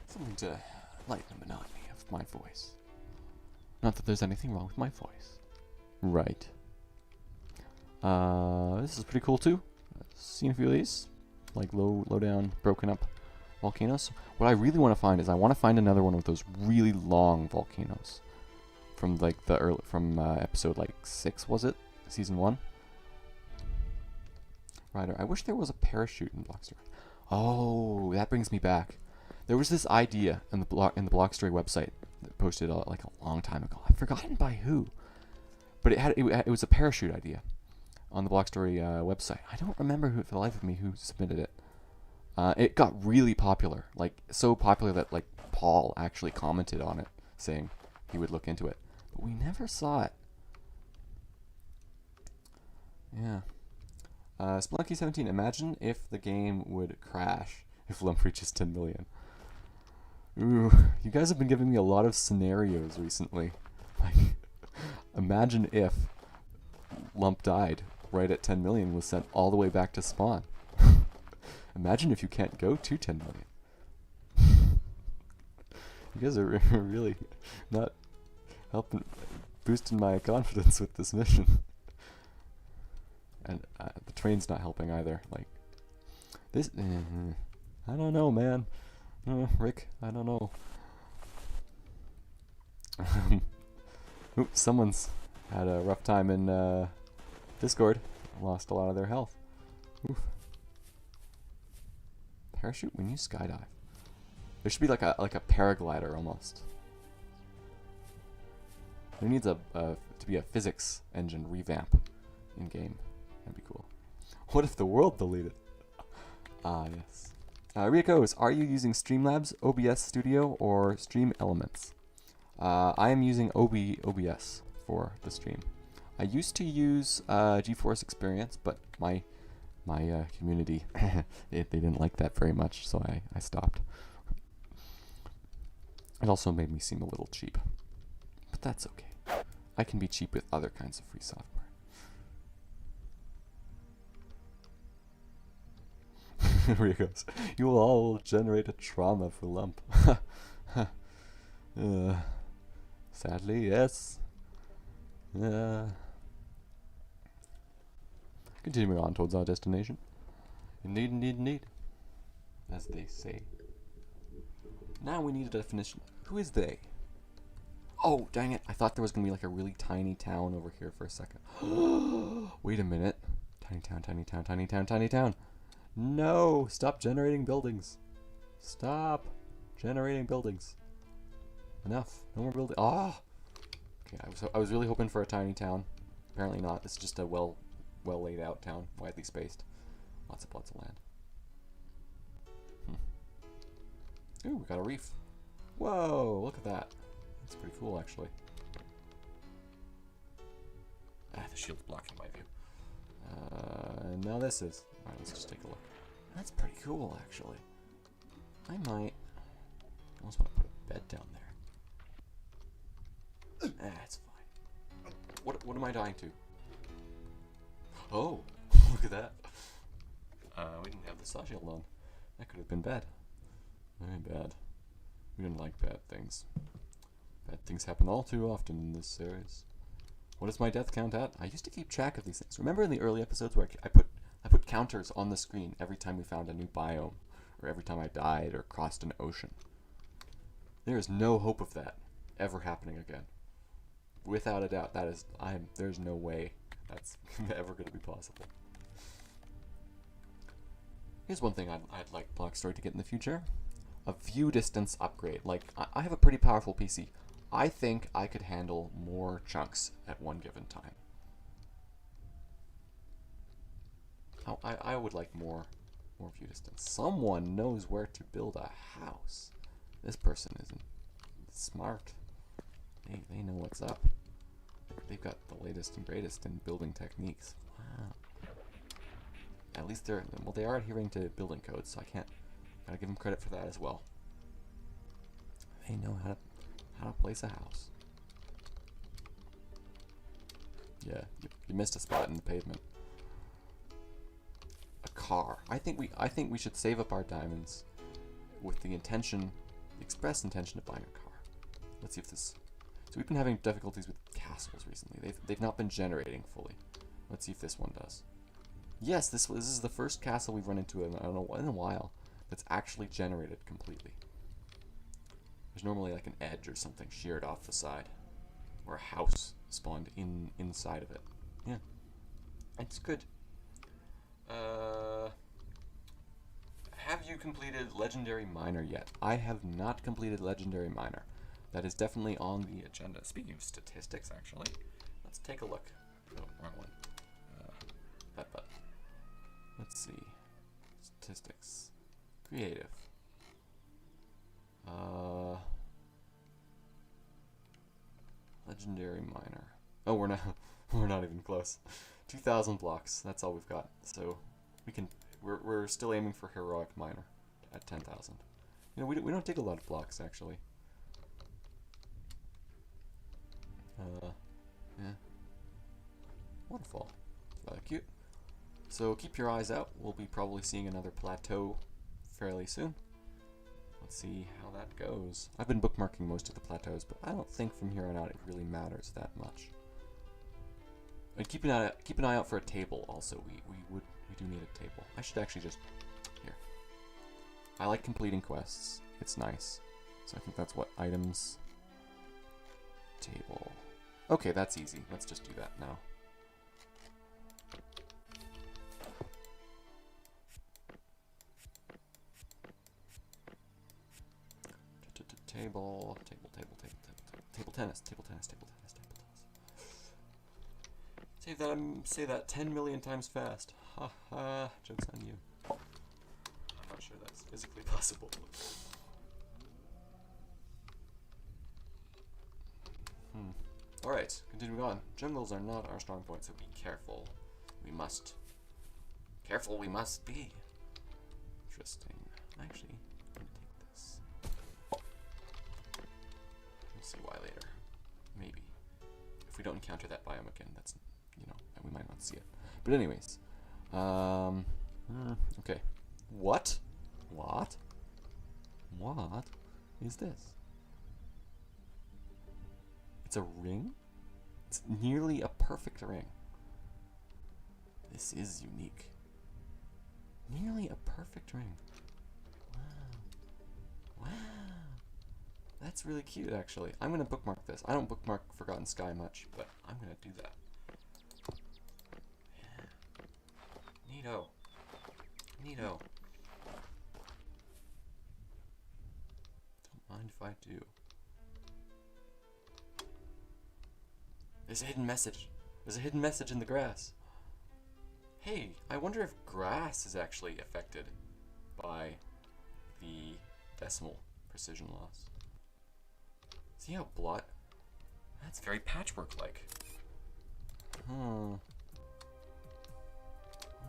Something to lighten the monotony of my voice. Not that there's anything wrong with my voice. Right. This is pretty cool too. Seen a few of these. Like low down, broken up volcanoes. What I really want to find is I want to find another one of those really long volcanoes from like episode like 6, was it? Season 1. Rider. I wish there was a parachute in Block Story. Oh, that brings me back. There was this idea in the Block Story website that posted like a long time ago. I've forgotten by who, but it was a parachute idea on the Block Story website. I don't remember who, for the life of me, who submitted it. It got really popular, like so popular that like Paul actually commented on it, saying he would look into it, but we never saw it. Yeah. Splunky 17. Imagine if the game would crash if Lump reaches 10 million. Ooh, you guys have been giving me a lot of scenarios recently. Like, imagine if Lump died right at 10 million, was sent all the way back to spawn. Imagine if you can't go to 10 million. You guys are really not helping, boosting my confidence with this mission. And the train's not helping either. Like, this, I don't know, man. Rick, I don't know. Oops, someone's had a rough time in Discord. Lost a lot of their health. Oof. Parachute when you skydive. There should be like a paraglider almost. There needs to be a physics engine revamp in game. That'd be cool. What if the world deleted? Ah, yes. Rico's, are you using Streamlabs, OBS Studio, or Stream Elements? I am using OBS for the stream. I used to use GeForce Experience, but my community they didn't like that very much, so I stopped. It also made me seem a little cheap, but that's okay. I can be cheap with other kinds of free software. Rico's, you will all generate a trauma for Lump. Sadly, yes. Continuing on towards our destination. Indeed, indeed, indeed. As they say. Now we need a definition. Who is they? Oh, dang it. I thought there was going to be like a really tiny town over here for a second. Wait a minute. Tiny town, tiny town, tiny town, tiny town. No! Stop generating buildings. Stop generating buildings. Enough. No more building. Ah! Okay, I was really hoping for a tiny town. Apparently not. This is just a well laid out town, widely spaced. Lots of land. Ooh, we got a reef. Whoa, look at that. That's pretty cool, actually. The shield's blocking my view. And now this is. Alright, let's just take a look. That's pretty cool, actually. I almost want to put a bed down there. It's fine. What am I dying to? Oh, look at that. We didn't have the saw shield on. That could have been bad. Very bad. We didn't like bad things. Bad things happen all too often in this series. What is my death count at? I used to keep track of these things. Remember in the early episodes where I put counters on the screen every time we found a new biome, or every time I died or crossed an ocean. There is no hope of that ever happening again. Without a doubt, there's no way that's ever going to be possible. Here's one thing I'd like Block Story to get in the future. A view distance upgrade. Like, I have a pretty powerful PC. I think I could handle more chunks at one given time. I would like more view distance. Someone knows where to build a house. This person isn't smart. They know what's up. They've got the latest and greatest in building techniques. Wow. At least they are adhering to building codes, so gotta give them credit for that as well. They know how to place a house. Yeah, you missed a spot in the pavement. A car. I think we should save up our diamonds with the express intention of buying a car. Let's see if this. So we've been having difficulties with castles recently. They've not been generating fully. Let's see if this one does. Yes, this is the first castle we've run into in a while that's actually generated completely. There's normally like an edge or something sheared off the side, or a house spawned inside of it. Yeah, it's good. completed Legendary Miner yet? I have not completed Legendary Miner. That is definitely on the agenda. Speaking of statistics, actually, let's take a look. Oh, wrong one. But. Let's see. Statistics. Creative. Legendary Miner. Oh, we're not even close. 2,000 blocks. That's all we've got. So we can. We're still aiming for Heroic Miner at 10,000. You know, we don't take a lot of blocks actually. Yeah. Waterfall. It's rather cute. So keep your eyes out. We'll be probably seeing another plateau fairly soon. Let's see how that goes. I've been bookmarking most of the plateaus, but I don't think from here on out it really matters that much. And keep an eye out for a table also. We do need a table. I should actually just here. I like completing quests. It's nice. So I think that's what items table. Okay, that's easy. Let's just do that now. Table tennis. Say that 10 million times fast. Ha ha, joke's on you. I'm not sure that's physically possible. Alright, continuing on. Jungles are not our strong point, so be careful. Careful we must be. Interesting. Actually, I'm gonna take this. We'll see why later. Maybe. If we don't encounter that biome again, that's, you know, we might not see it. But anyways. Okay. What is this? It's a ring? It's nearly a perfect ring. This is unique. Nearly a perfect ring. Wow. That's really cute, actually. I'm going to bookmark this. I don't bookmark Forgotten Sky much, but I'm going to do that. Yeah. Neato. Don't mind if I do. There's a hidden message. There's a hidden message in the grass. Hey, I wonder if grass is actually affected by the decimal precision loss. See how blot? That's very patchwork-like. I wonder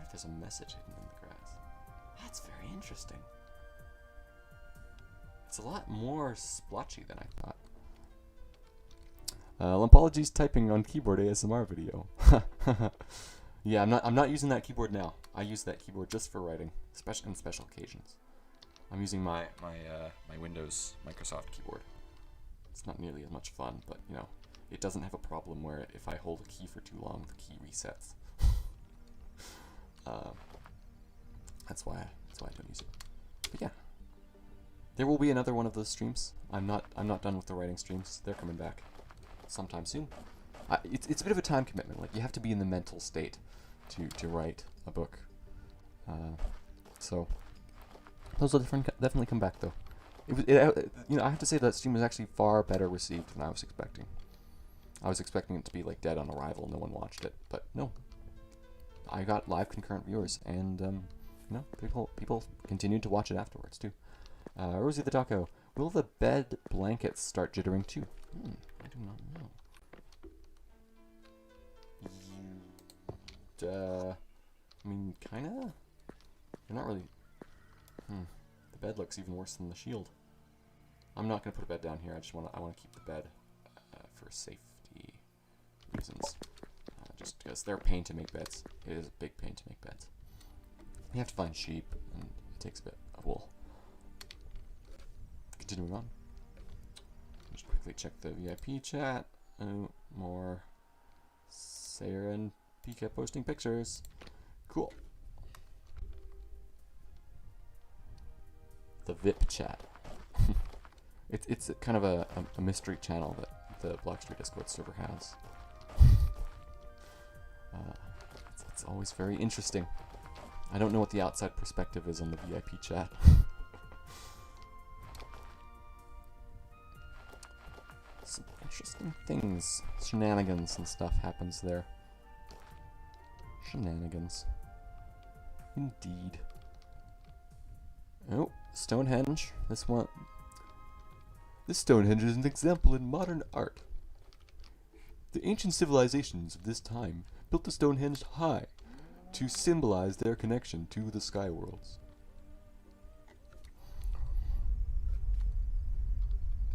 if there's a message hidden in the grass. That's very interesting. It's a lot more splotchy than I thought. Lumpology's typing on keyboard ASMR video. Yeah, I'm not using that keyboard now. I use that keyboard just for writing, especially on special occasions. I'm using my Windows Microsoft keyboard. It's not nearly as much fun, but you know, it doesn't have a problem where if I hold a key for too long, the key resets. That's why I don't use it. But yeah, there will be another one of those streams. I'm not done with the writing streams. They're coming back sometime soon. It's a bit of a time commitment. Like, you have to be in the mental state to write a book. So those will definitely come back though. You know, I have to say that stream was actually far better received than I was expecting. I was expecting it to be like dead on arrival, no one watched it, but no. I got live concurrent viewers, and you know, people continued to watch it afterwards too. Rosie the Taco, will the bed blankets start jittering too? I do not know. I mean, kinda? They're not really... The bed looks even worse than the shield. I'm not gonna put a bed down here, I wanna keep the bed for safety reasons. Just because they're a pain to make beds. It is a big pain to make beds. You have to find sheep, and it takes a bit of wool. Continuing on. Just quickly check the VIP chat. Oh, more. Sarah and Pika posting pictures. Cool. The VIP chat. It's kind of a mystery channel that the Blockstreet Discord server has. It's always very interesting. I don't know what the outside perspective is on the VIP chat. interesting things, shenanigans and stuff happens there. Shenanigans. Indeed. Oh, Stonehenge. This Stonehenge is an example in modern art. The ancient civilizations of this time built the Stonehenge high to symbolize their connection to the sky worlds.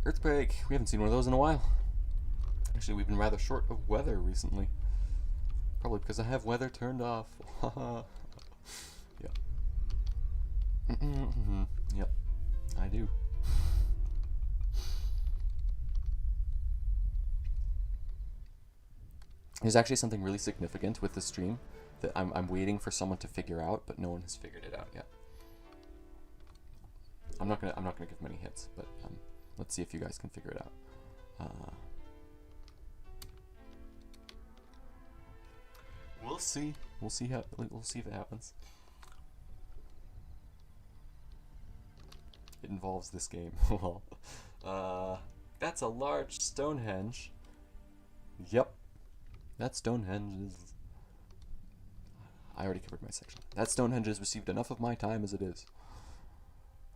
Earthquake. We haven't seen one of those in a while. Actually, we've been rather short of weather recently. Probably because I have weather turned off. Yeah. Yep, I do. There's actually something really significant with the stream that I'm waiting for someone to figure out, but no one has figured it out yet. I'm not gonna give many hints, but let's see if you guys can figure it out. We'll see. We'll see if it happens. It involves this game. Well, that's a large Stonehenge. Yep. That Stonehenge is... I already covered my section. That Stonehenge has received enough of my time as it is.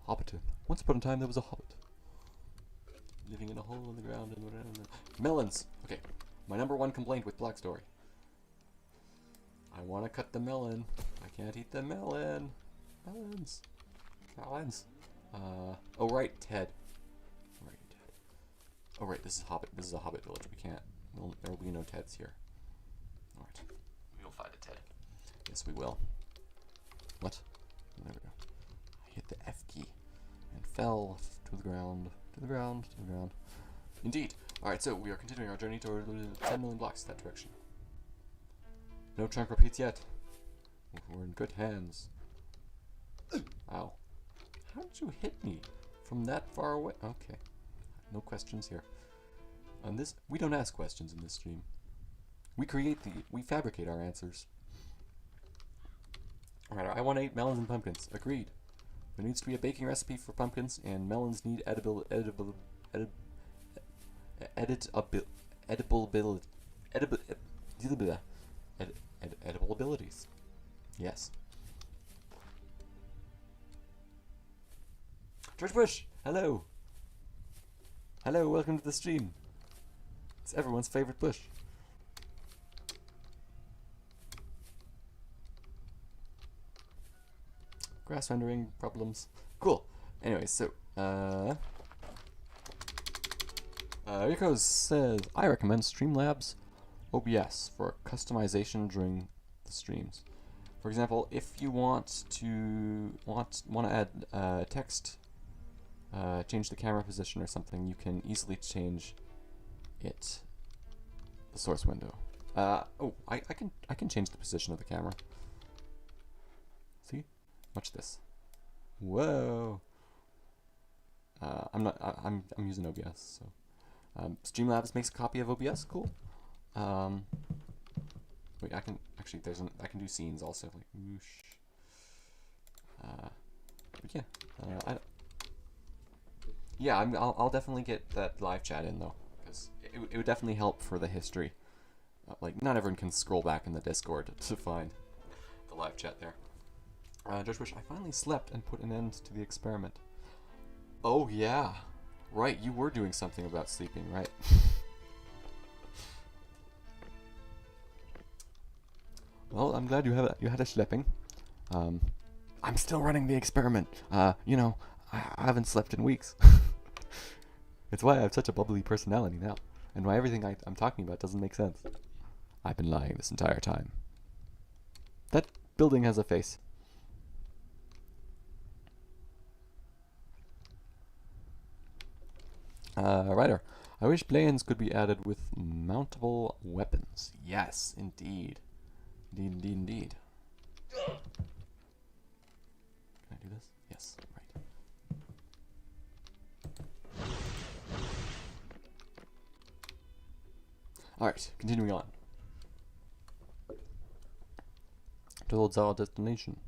Hobbiton. Once upon a time there was a hobbit. Living in a hole in the ground and whatever. Melons! Okay. My #1 complaint with Black Story. I want to cut the melon. I can't eat the melon. Melons. Melons. Oh right, Ted. Right, Ted. Oh right, this is Hobbit. This is a Hobbit village. We can't. There will be no Teds here. Alright. We'll find a Ted. Yes, we will. What? There we go. I hit the F key and fell to the ground. To the ground. To the ground. Indeed. Alright, so we are continuing our journey toward 10 million blocks that direction. No chunk repeats yet. We're in good hands. Ow. How did you hit me from that far away? Okay. No questions here. On this, we don't ask questions in this stream. We fabricate our answers. Alright, I want to eat melons and pumpkins. Agreed. There needs to be a baking recipe for pumpkins, and melons need edible abilities. Yes. George Bush, hello. Hello, welcome to the stream. It's everyone's favorite Bush. Grass rendering problems. Cool. Anyway, so Rico says, I recommend Streamlabs OBS for customization during the streams. For example, if you want to add text, change the camera position or something, you can easily change it. The source window. Oh, I can change the position of the camera. See? Watch this. Whoa. I'm using OBS, so Streamlabs makes a copy of OBS. Cool. Wait, I can actually I can do scenes also, like whoosh. But yeah, I'll definitely get that live chat in though, because it would definitely help for the history. Like not everyone can scroll back in the Discord to find the live chat there. George Bush, I finally slept and put an end to the experiment. Oh yeah, right. You were doing something about sleeping, right? Well, I'm glad you had a sleeping. I'm still running the experiment. You know, I haven't slept in weeks. It's why I have such a bubbly personality now, and why everything I'm talking about doesn't make sense. I've been lying this entire time. That building has a face. Ryder, I wish planes could be added with mountable weapons. Yes, indeed. Indeed. Can I do this? Yes, right. Alright, continuing on. Towards our destination.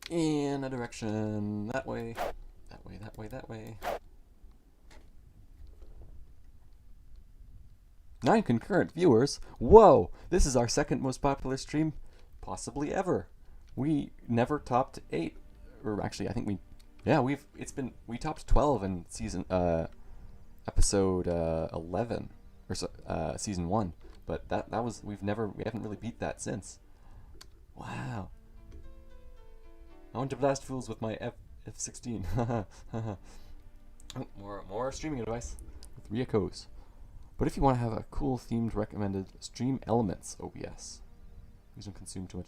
In a direction that way. That way. 9 concurrent viewers. Whoa! This is our second most popular stream possibly ever. We never topped 8. Or actually, I think we topped 12 in episode 11 or season 1, but that was we haven't really beat that since. Wow. I want to blast fools with my F16. Oh, more streaming advice with Ryuko's. But if you want to have a cool themed recommended stream elements OBS, doesn't consume too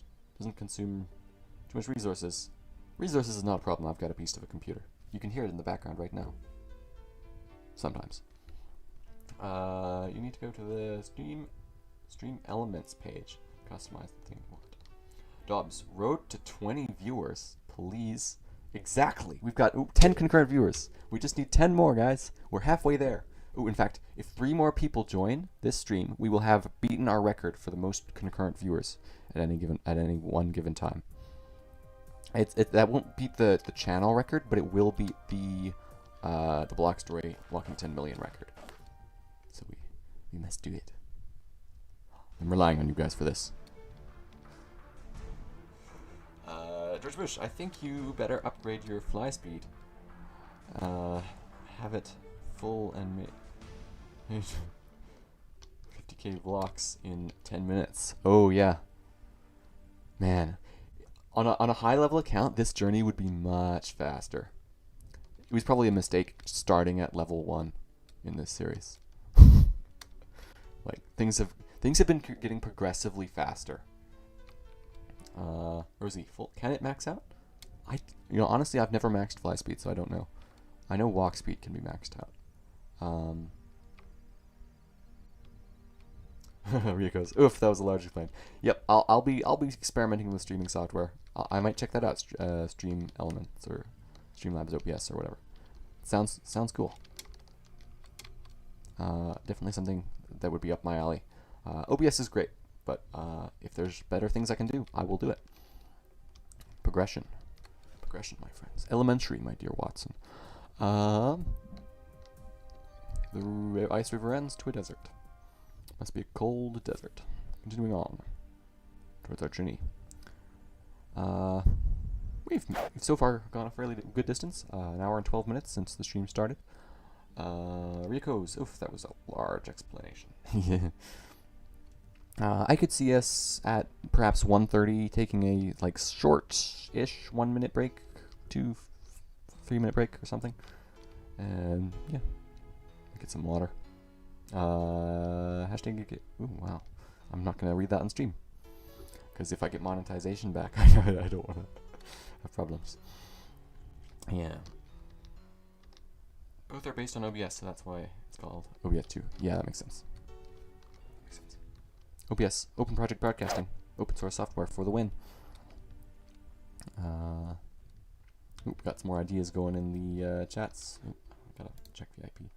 much resources. Resources is not a problem. I've got a beast of a computer. You can hear it in the background right now. Sometimes. You need to go to the stream elements page. Customize the thing. What? Dobbs, road to 20 viewers, please. Exactly. We've got 10 concurrent viewers. We just need 10 more, guys. We're halfway there. In fact, if 3 more people join this stream, we will have beaten our record for the most concurrent viewers at any one given time. That won't beat the channel record, but it will beat the Block Story Walking 10 Million record. So we must do it. I'm relying on you guys for this. George Bush, I think you better upgrade your fly speed. Have it full and 50k blocks in 10 minutes. Oh yeah. Man. On a high level account, this journey would be much faster. It was probably a mistake starting at level 1 in this series. Like things have been getting progressively faster. Rosie, can it max out? Honestly, I've never maxed fly speed, so I don't know. I know walk speed can be maxed out. Ryuko's. Oof, that was a large claim. Yep, I'll be experimenting with streaming software. I might check that out. Stream Elements or Streamlabs OBS or whatever. Sounds cool. Definitely something that would be up my alley. OBS is great, but if there's better things I can do, I will do it. Progression, my friends. Elementary, my dear Watson. The ice river ends to a desert. Must be a cold desert. Continuing on towards our journey. We've so far gone a fairly good distance. An hour and 12 minutes since the stream started. Ryuko's. Oof, that was a large explanation. I could see us at perhaps 1:30 taking a short-ish 1 minute break, 2-3 minute break or something, and yeah, get some water. Hashtag get. Ooh, wow. I'm not gonna read that on stream because if I get monetization back, I don't want to have problems. Yeah. Both are based on OBS, so that's why it's called OBS 2. Yeah, that makes sense. OBS, Open Project Broadcasting, open source software for the win. Got some more ideas going in the chats. Gotta check the IP.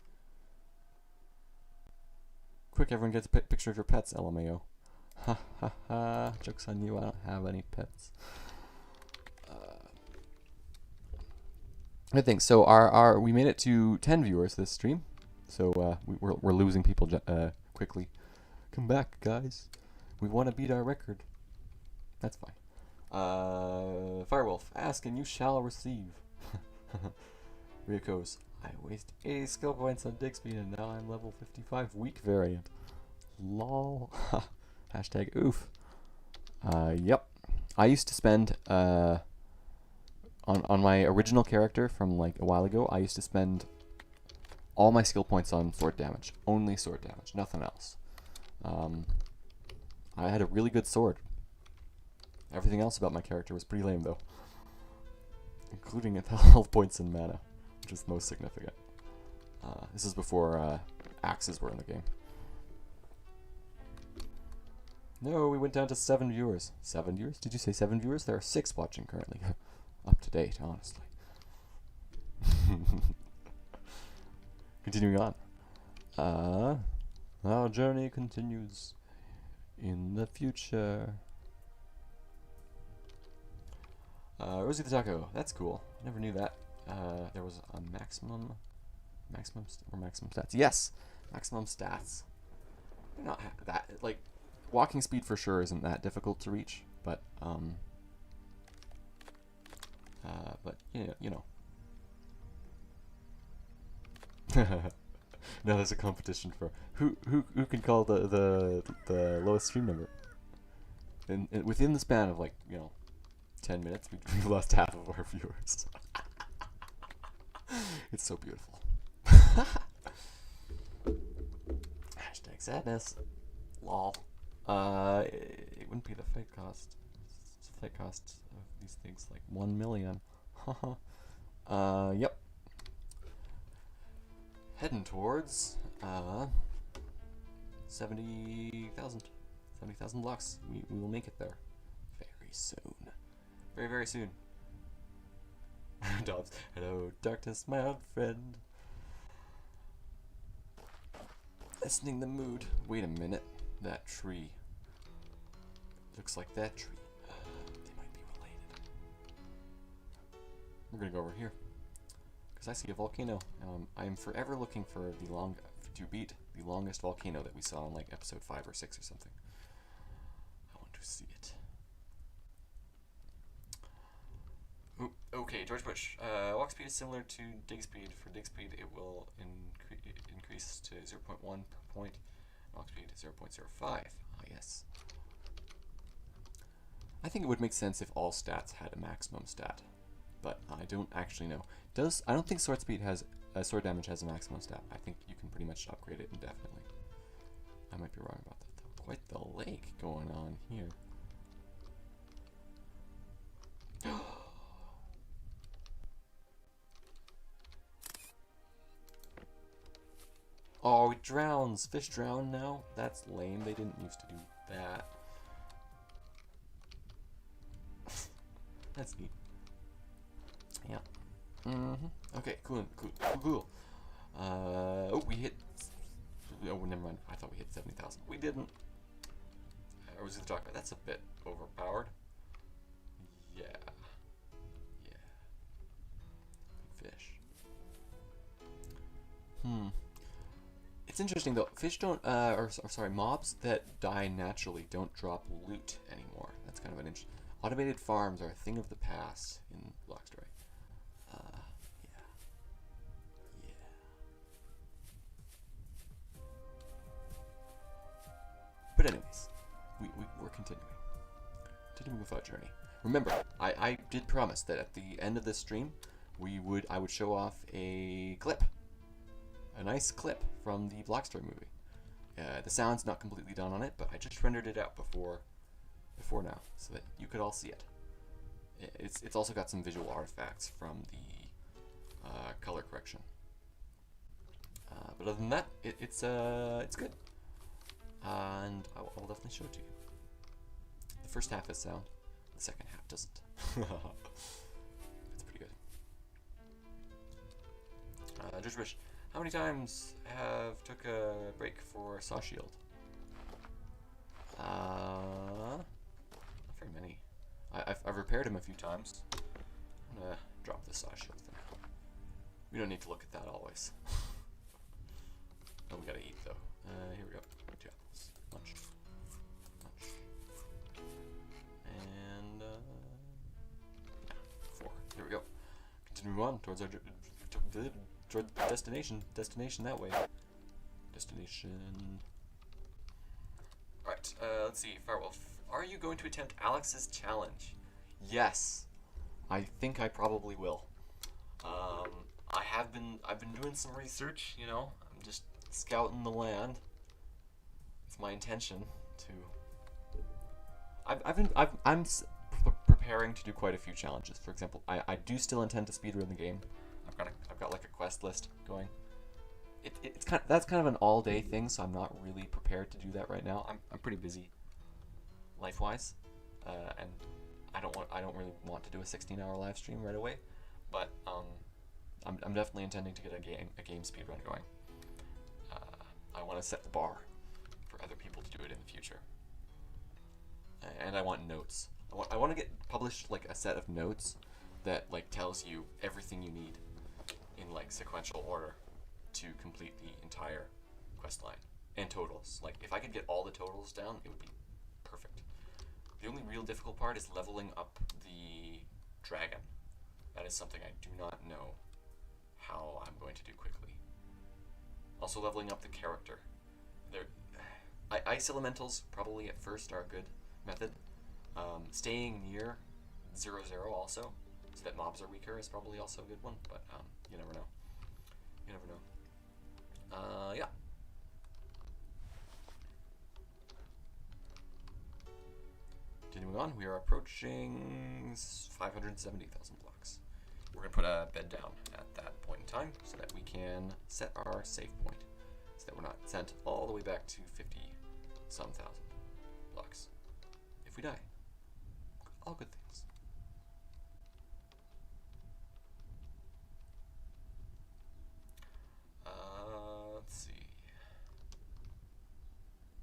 Quick, everyone gets a picture of your pets, LMAO. Ha ha ha, joke's on you, I don't have any pets. Good thing. So we made it to 10 viewers this stream. So we're losing people quickly. Come back, guys. We want to beat our record. That's fine. Firewolf, ask and you shall receive. Ryuko's, I waste 80 skill points on dig speed and now I'm level 55 weak variant. Lol. Hashtag oof. Yep. I used to spend on my original character from a while ago, I used to spend all my skill points on sword damage. Only sword damage, nothing else. I had a really good sword. Everything else about my character was pretty lame though. Including the health points and mana, which is most significant. This is before axes were in the game. No, we went down to 7 viewers. 7 viewers? Did you say 7 viewers? There are 6 watching currently. Up to date, honestly. Continuing on. Our journey continues in the future. Rosie the Taco. That's cool. I never knew that. There was a maximum stats. Yes! Maximum stats. not that like walking speed for sure isn't that difficult to reach, but you know. Now there's a competition for who can call the lowest stream number. And within the span of 10 minutes, we lost half of our viewers. It's so beautiful. Hashtag sadness. Lol. It wouldn't be the flight cost. It's the flight cost of these things like 1 million. Yep. Heading towards 70,000. 70,000 blocks. We will make it there very soon. Very, very soon. Dobbs. Hello, darkness, my old friend. Lessening the mood. Wait a minute. That tree. Looks like that tree. They might be related. We're gonna go over here. Because I see a volcano. I am forever looking for to beat the longest volcano that we saw in episode 5 or 6 or something. I want to see it. Ooh, okay, George Bush. Walk speed is similar to dig speed. For dig speed, it will increase to 0.1 per point. Walk speed 0.05. Ah, yes. I think it would make sense if all stats had a maximum stat, but I don't actually know. I don't think sword speed sword damage has a maximum stat. I think you can pretty much upgrade it indefinitely. I might be wrong about that though. Quite the lake going on here. Oh, it drowns. Fish drown now? That's lame. They didn't used to do that. That's neat. Yeah. Okay, cool. Oh, we hit... Oh, never mind. I thought we hit 70,000. We didn't. Or was it the document? That's a bit overpowered. Yeah. Fish. It's interesting though. Fish don't, sorry, mobs that die naturally don't drop loot anymore. That's kind of an interesting. Automated farms are a thing of the past in Block Story. Yeah. But anyways, we're continuing with our journey. Remember, I did promise that at the end of this stream, I would show off a clip. A nice clip from the Block Story movie. The sound's not completely done on it, but I just rendered it out before now, so that you could all see it. It's also got some visual artifacts from the color correction. But other than that, it's good, and I will definitely show it to you. The first half has sound, the second half doesn't. It's pretty good. Just Rich. How many times have took a break for Saw Shield? Not very many. I've repaired him a few times. I'm gonna drop the Saw Shield for now. We don't need to look at that always. Oh, we gotta eat though. Here we go. 2 apples. Lunch. And 4. Here we go. Continue on towards our destination. Destination that way. Destination. Alright, let's see. Firewolf. Are you going to attempt Alex's challenge? Yes. I think I probably will. I've been doing some research, you know. I'm just scouting the land. It's my intention to I'm preparing to do quite a few challenges. For example, I do still intend to speedrun the game. I've got like a quest list going. That's kind of an all-day thing, so I'm not really prepared to do that right now. I'm pretty busy life-wise, and I don't really want to do a 16-hour live stream right away. But I'm definitely intending to get a game speedrun going. I want to set the bar for other people to do it in the future, and I want notes. I want to get published like a set of notes that like tells you everything you need in like sequential order to complete the entire quest line. and totals. Like, if I could get all the totals down, it would be perfect. The only real difficult part is leveling up the dragon. That is something I do not know how I'm going to do quickly. Also leveling up the character. Ice elementals probably at first are a good method. Staying near 0-0 also, so that mobs are weaker, is probably also a good one, but you never know. You never know. Yeah. Continuing on, we are approaching 570,000 blocks. We're going to put a bed down at that point in time so that we can set our save point, so that we're not sent all the way back to 50-some thousand blocks. If we die, all good things. Let's see.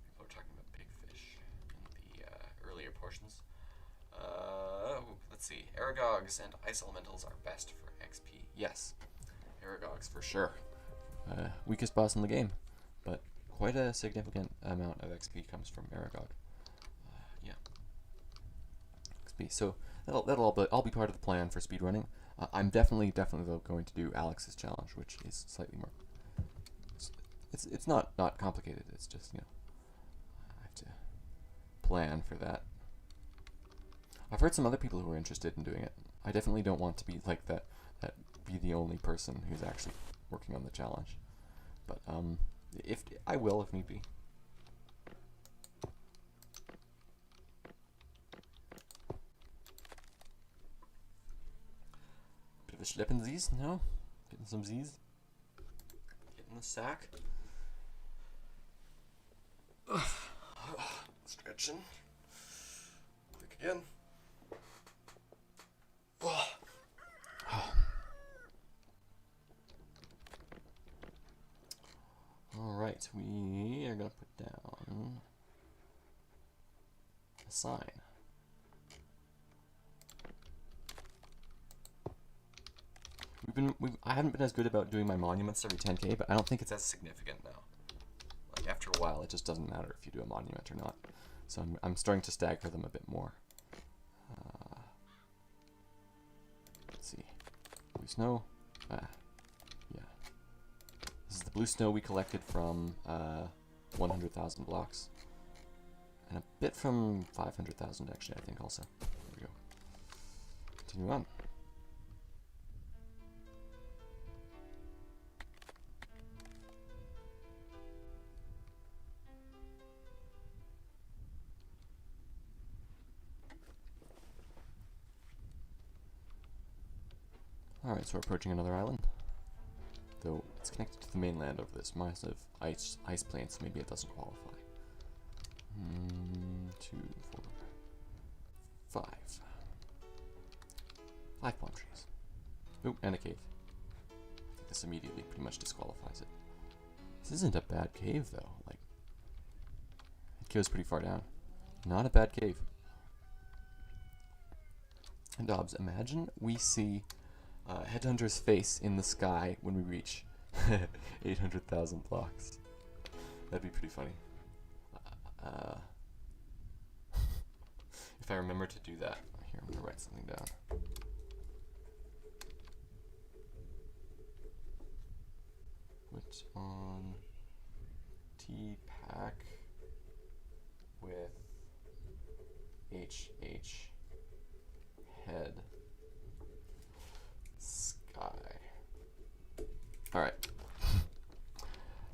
People are talking about big fish in the earlier portions. Let's see. Aragogs and ice elementals are best for XP. Yes, Aragogs for sure. Weakest boss in the game, but quite a significant amount of XP comes from Aragog. Yeah. XP. So that'll all be part of the plan for speedrunning. I'm definitely though going to do Alex's challenge, which is slightly more. It's not complicated. It's just, you know, I have to plan for that. I've heard some other people who are interested in doing it. I definitely don't want to be like that be the only person who's actually working on the challenge. But if I will, if need be. Bit of a schleppensies, no? Getting some Z's. Getting the sack. Stretching. Click again. Alright, we are going to put down a sign. I haven't been as good about doing my monuments every 10k, but I don't think it's as significant now. Like, after a while, it just doesn't matter if you do a monument or not. So I'm starting to stagger them a bit more. Let's see. Blue snow. Yeah. This is the blue snow we collected from 100,000 blocks. And a bit from 500,000, actually, I think, also. There we go. Continue on. Alright, so we're approaching another island. Though it's connected to the mainland over this massive ice plain, so maybe it doesn't qualify. 2, 4, 5. 5 palm trees. Oh, and a cave. I think this immediately pretty much disqualifies it. This isn't a bad cave, though. Like, it goes pretty far down. Not a bad cave. And Dobbs, imagine we see Headhunter's face in the sky when we reach 800,000 blocks. That'd be pretty funny. If I remember to do that. Here, I'm going to write something down. Put on T-Pack with HH head sky. Alright.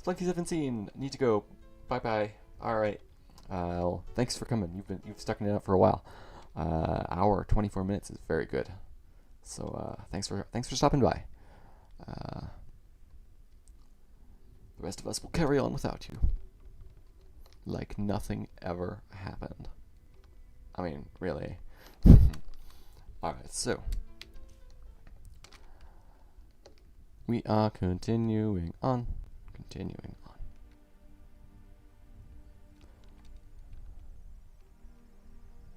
Splunky 17, need to go. Bye bye. Alright. Well, thanks for coming. You've stuck it out for a while. Hour 24 minutes is very good. So thanks for stopping by. The rest of us will carry on without you. Like nothing ever happened. I mean, really. Alright, so we are continuing on.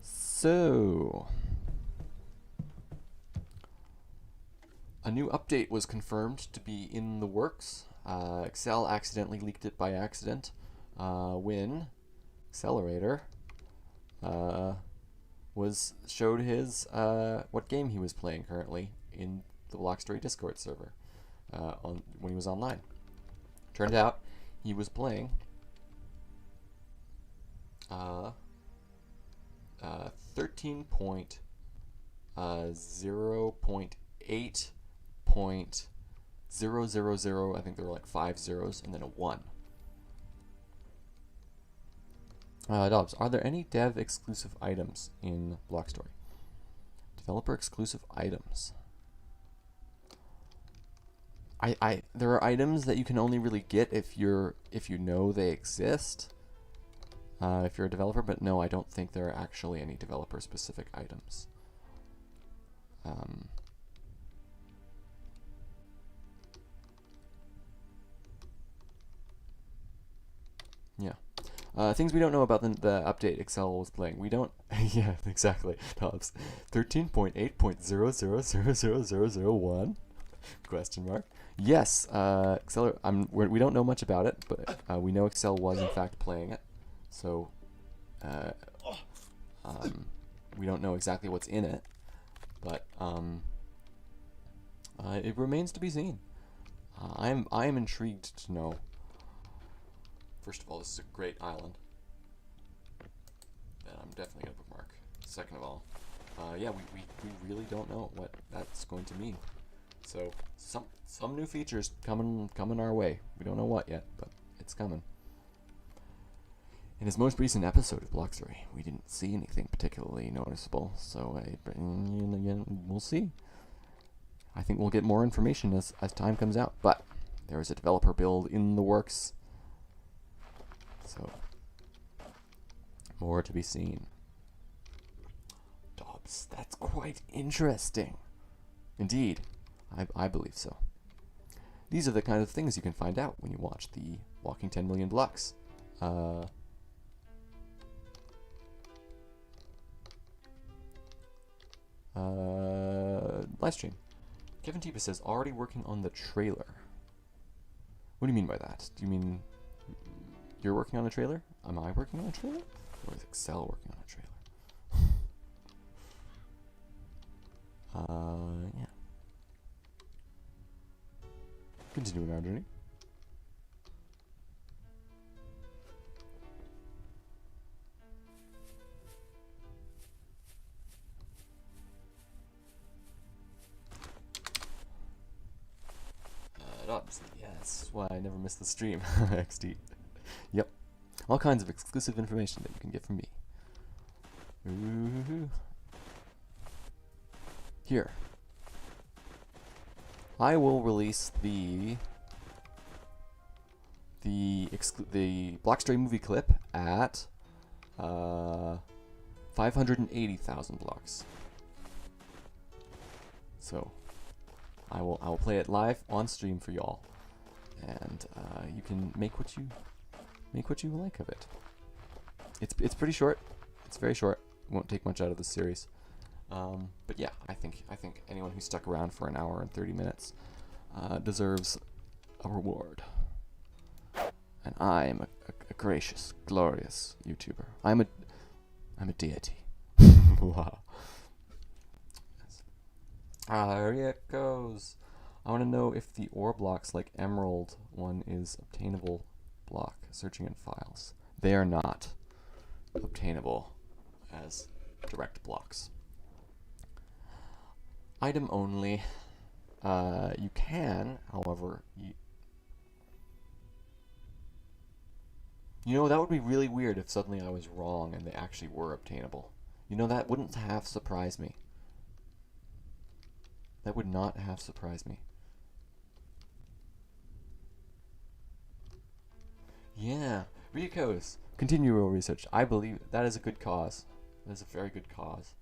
So, a new update was confirmed to be in the works. Excel accidentally leaked it by accident. when Accelerator showed his what game he was playing currently in the Blockstory Discord server when he was online. Turned out he was playing 13.0.8.000. I think there were like 5 zeros and then a 1. Dobbs, are there any dev exclusive items in Blockstory? Developer exclusive items. There are items that you can only really get if you know they exist. If you're a developer, but no, I don't think there are actually any developer specific items. Yeah. Things we don't know about the update Excel was playing. We don't. Yeah, exactly. Tops. 13.8.0000001? Question mark. Yes. Excel. We don't know much about it, but we know Excel was in fact playing it. So, we don't know exactly what's in it, but it remains to be seen. I am intrigued to know. First of all, this is a great island that I'm definitely gonna bookmark. Second of all, yeah, we really don't know what that's going to mean. So some new features coming our way. We don't know what yet, but it's coming. In his most recent episode of Blockstory, we didn't see anything particularly noticeable, so we'll see. I think we'll get more information as time comes out, but there is a developer build in the works, so more to be seen. Dobbs, that's quite interesting. Indeed, I believe so. These are the kind of things you can find out when you watch the Walking 10 Million Blocks live stream. Kevin Tipa says, already working on the trailer. What do you mean by that? Do you mean you're working on a trailer? Am I working on a trailer? Or is Excel working on a trailer? Yeah. Continuing our journey. Yes, why I never miss the stream. XD. Yep. All kinds of exclusive information that you can get from me. Ooh. Here. I will release the Blockstory movie clip at 580,000 blocks. So I will play it live on stream for y'all, and you can make what you like of it. It's pretty short. It's very short. Won't take much out of the series. But yeah, I think anyone who stuck around for an hour and 30 minutes deserves a reward. And I am a gracious, glorious YouTuber. I'm a deity. Wow. There it goes. I want to know if the ore blocks like Emerald one is obtainable block. Searching in files. They are not obtainable as direct blocks. Item only. You can, however, you know, that would be really weird if suddenly I was wrong and they actually were obtainable. You know, that wouldn't have surprised me. That would not have surprised me. Yeah, Rico's. Continue your research. I believe that is a good cause. That is a very good cause.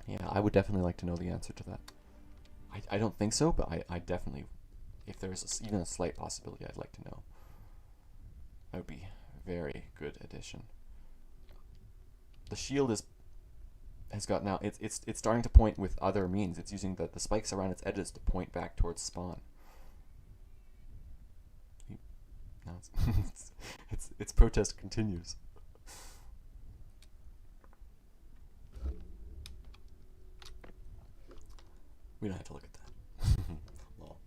Yeah, I would definitely like to know the answer to that. I don't think so, but I definitely, if there's even a slight possibility, I'd like to know. That would be a very good addition. The shield has got now, it's starting to point with other means. It's using the spikes around its edges to point back towards spawn. Now its protest continues. We don't have to look at that. Lol.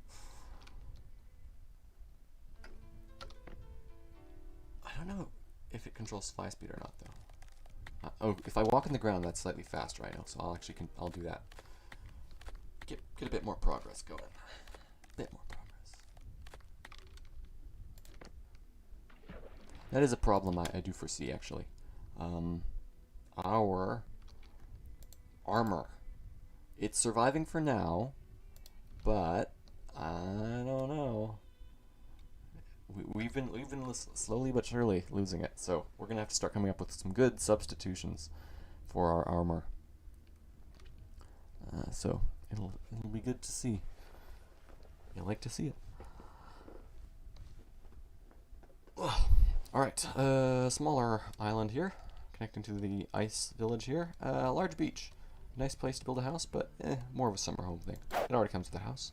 I don't know if it controls fly speed or not, though. Oh, if I walk on the ground, that's slightly faster, I know. So I'll do that. Get a bit more progress going. A bit more progress. That is a problem I do foresee, actually. Our armor. It's surviving for now, but I don't know. We've been slowly but surely losing it, so we're gonna have to start coming up with some good substitutions for our armor. So it'll be good to see. You'll like to see it. All right, smaller island here, connecting to the ice village here. Large beach. Nice place to build a house, but more of a summer home thing. It already comes with a house.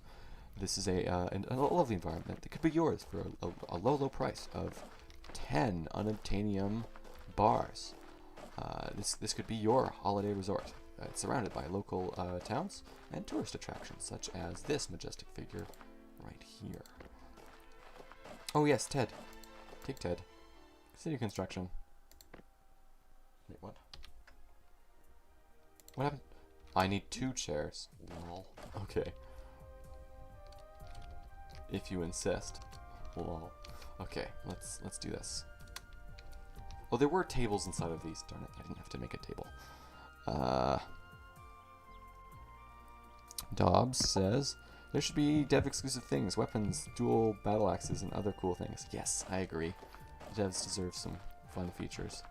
This is a lovely environment that could be yours for a low price of 10 unobtainium bars. This could be your holiday resort. It's surrounded by local towns and tourist attractions, such as this majestic figure right here. Oh yes, Ted. Take Ted. City construction. Wait, what? What happened? I need 2 chairs. Lol. Okay. If you insist. Lol. Okay, let's do this. Oh, there were tables inside of these. Darn it, I didn't have to make a table. Dobbs says there should be dev exclusive things, weapons, dual battle axes, and other cool things. Yes, I agree. Devs deserve some fun features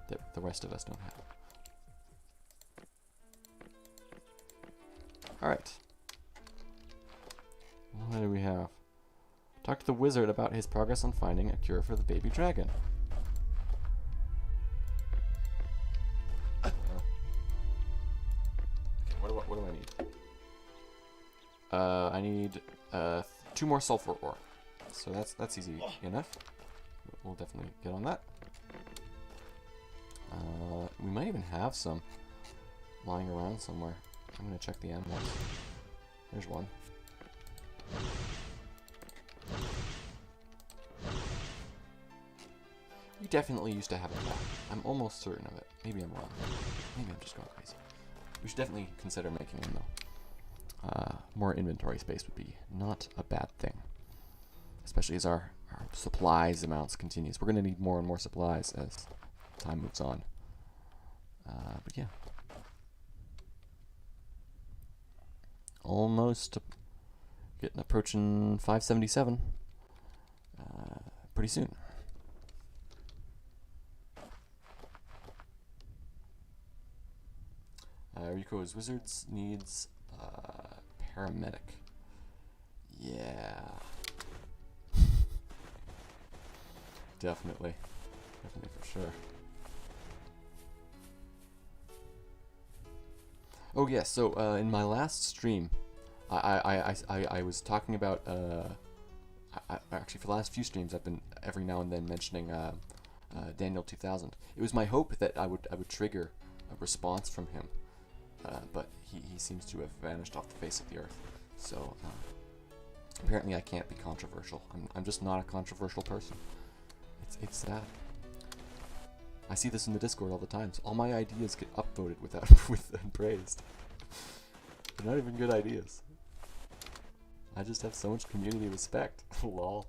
that the rest of us don't have. Alright. What do we have? Talk to the wizard about his progress on finding a cure for the baby dragon. Okay, what do I need? I need 2 more sulfur ore. So that's easy enough. We'll definitely get on that. We might even have some lying around somewhere. I'm gonna check the animals. There's one. We definitely used to have a cat. I'm almost certain of it. Maybe I'm wrong. Maybe I'm just going crazy. We should definitely consider making one, though. More inventory space would be not a bad thing. Especially as our supplies amounts continues. We're going to need more and more supplies as time moves on. But yeah. Almost approaching 577 pretty soon. Rico's Wizards needs paramedic. Yeah. Definitely for sure. Oh yes, yeah, so in my last stream, I was talking about actually for the last few streams I've been every now and then mentioning Daniel 2000. It was my hope that I would trigger a response from him, but he seems to have vanished off the face of the earth. So apparently I can't be controversial. I'm just not a controversial person. It's sad. I see this in the Discord all the time. So all my ideas get upvoted and praised. They're not even good ideas. I just have so much community respect. Lol.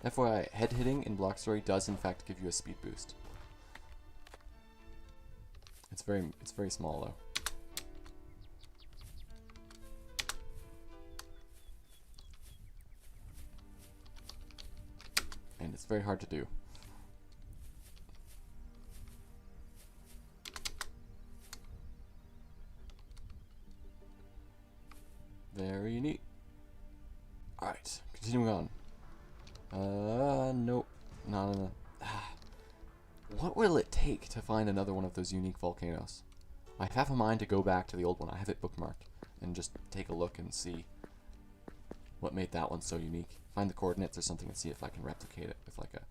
FYI, head hitting in Block Story does in fact give you a speed boost. It's very small though. And it's very hard to do. Very neat. Alright, continuing on. Nope. No. What will it take to find another one of those unique volcanoes? I have a mind to go back to the old one. I have it bookmarked and just take a look and see what made that one so unique. Find the coordinates or something and see if I can replicate it with like a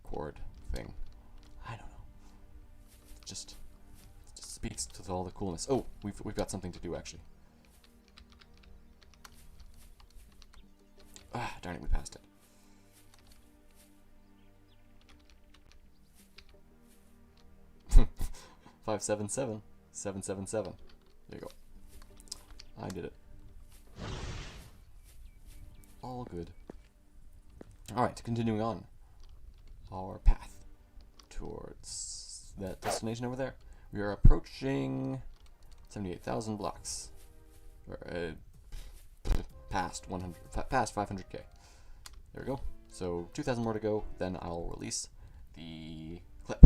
chord thing. I don't know. It just speaks to all the coolness. Oh, we've got something to do actually. Ah, darn it, we passed it. Five, 7, 7, 7, 7, 7. There you go. I did it. All good. Alright, continuing on our path towards that destination over there. We are approaching 78,000 blocks. Past 100, past 500k. There we go. So 2,000 more to go. Then I'll release the clip.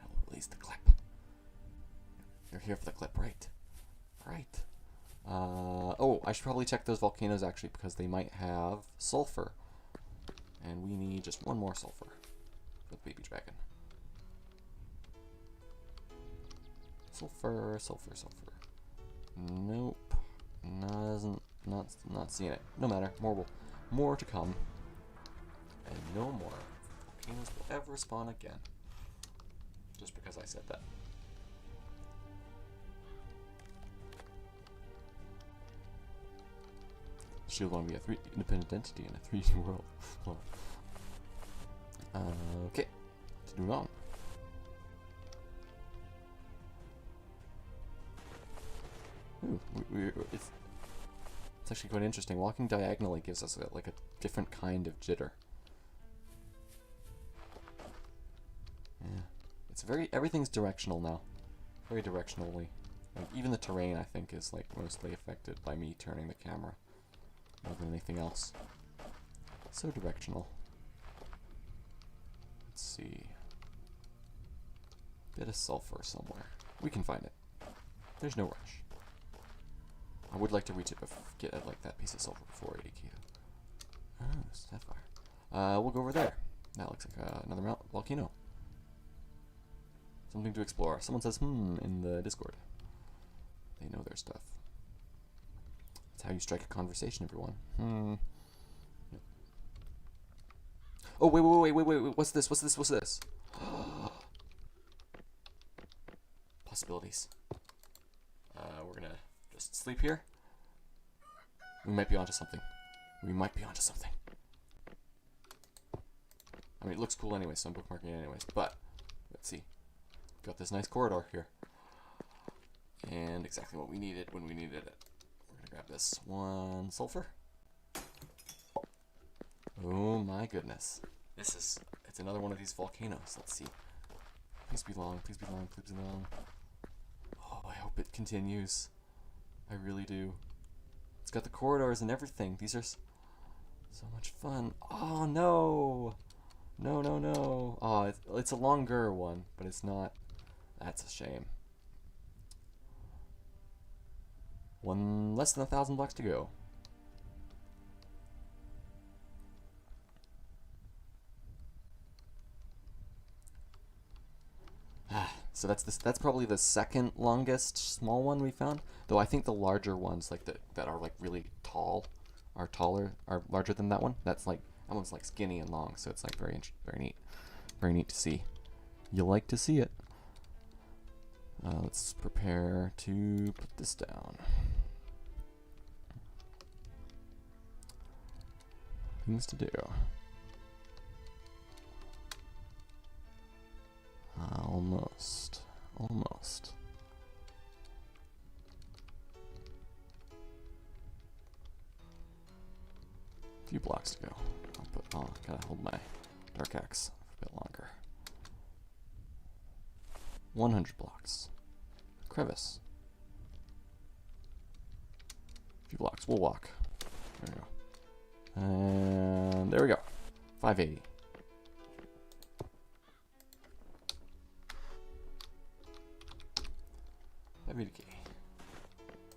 I'll release the clip. You're here for the clip, right? Right. Oh, I should probably check those volcanoes actually because they might have sulfur. And we need just one more sulfur for the baby dragon. Sulfur, sulfur, sulfur. Nope. Not seeing it. No matter. More to come. And no more volcanoes will ever spawn again. Just because I said that. Shield want to be a independent entity in a 3D world. Well, okay, continuing on. Ooh, it's actually quite interesting. Walking diagonally gives us like a different kind of jitter. Yeah, it's everything's directional now. Very directionally. Like even the terrain, I think, is like mostly affected by me turning the camera more than anything else. So directional. Let's see. Bit of sulfur somewhere. We can find it. There's no rush. I would like to reach it, get like that piece of sulfur before 80k. Oh, sapphire. We'll go over there. That looks like another volcano. Something to explore. Someone says, in the Discord. They know their stuff. That's how you strike a conversation, everyone. Oh, wait. What's this? Possibilities. We're gonna just sleep here. We might be onto something. I mean, it looks cool anyway, so I'm bookmarking it anyways. But, let's see. Got this nice corridor here. And exactly what we needed when we needed it. We're gonna grab this one sulfur. Oh my goodness. It's another one of these volcanoes. Let's see. Please be long. Oh, I hope it continues. I really do. It's got the corridors and everything. These are so much fun. Oh no! No. Oh, it's a longer one, but it's not. That's a shame. Less than 1,000 blocks to go. So that's probably the second longest small one we found. Though I think the larger ones, like that are like really tall, are larger than that one. That one's like skinny and long, so it's like very neat to see. You like to see it. Let's prepare to put this down. Things to do. Almost. A few blocks to go. Gotta hold my dark axe a bit longer. 100 blocks. Crevice. A few blocks. We'll walk. There we go. And there we go. 580.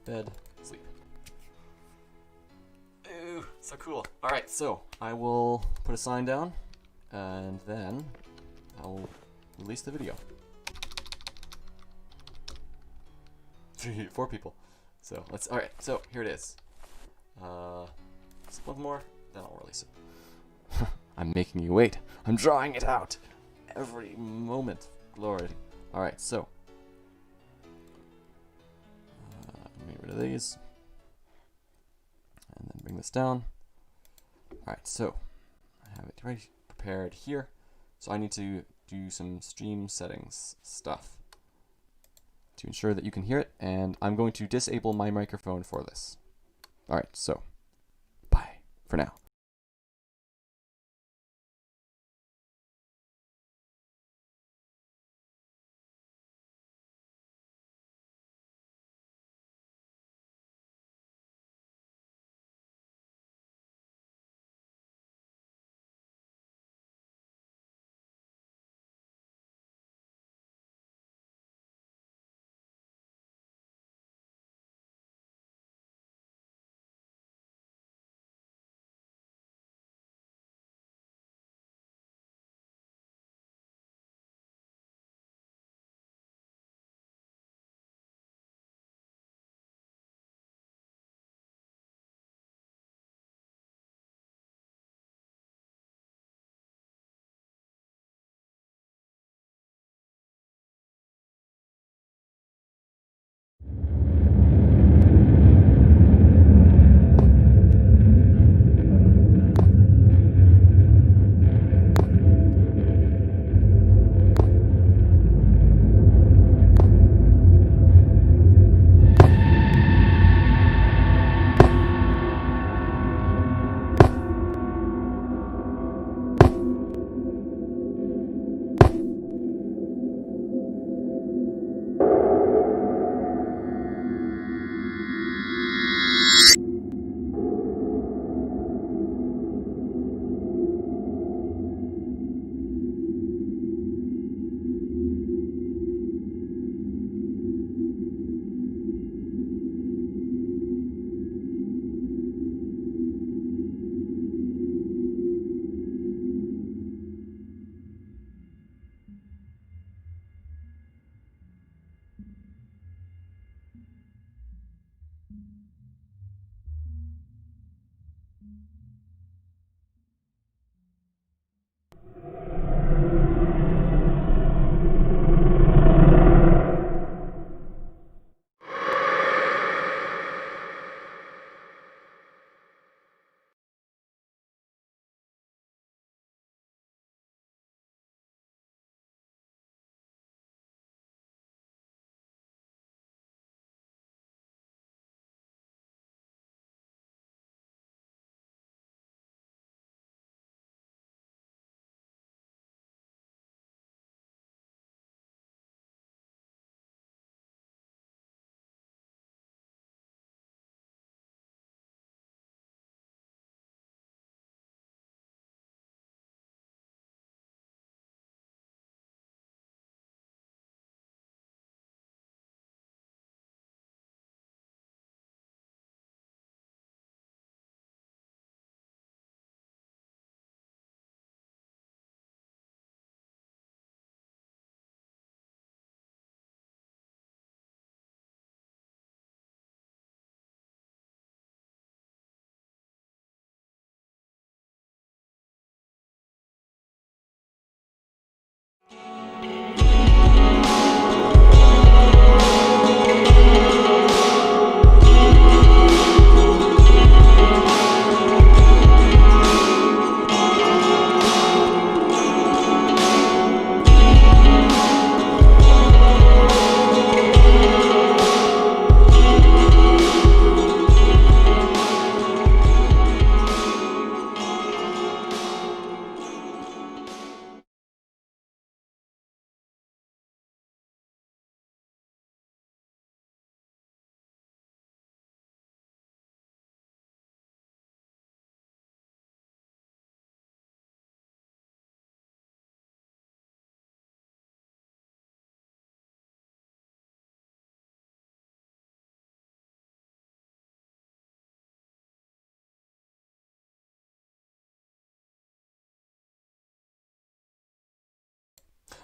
Bed, sleep. Ooh, so cool. Alright, so I will put a sign down and then I'll release the video. 4 people. So alright, so here it is. last month more, then I'll release it. I'm making you wait. I'm drawing it out. Every moment. Lord. Alright, so. Let me get rid of these. And then bring this down. Alright, so. I have it right prepared here. So I need to do some stream settings stuff to ensure that you can hear it, and I'm going to disable my microphone for this. Alright, so bye for now.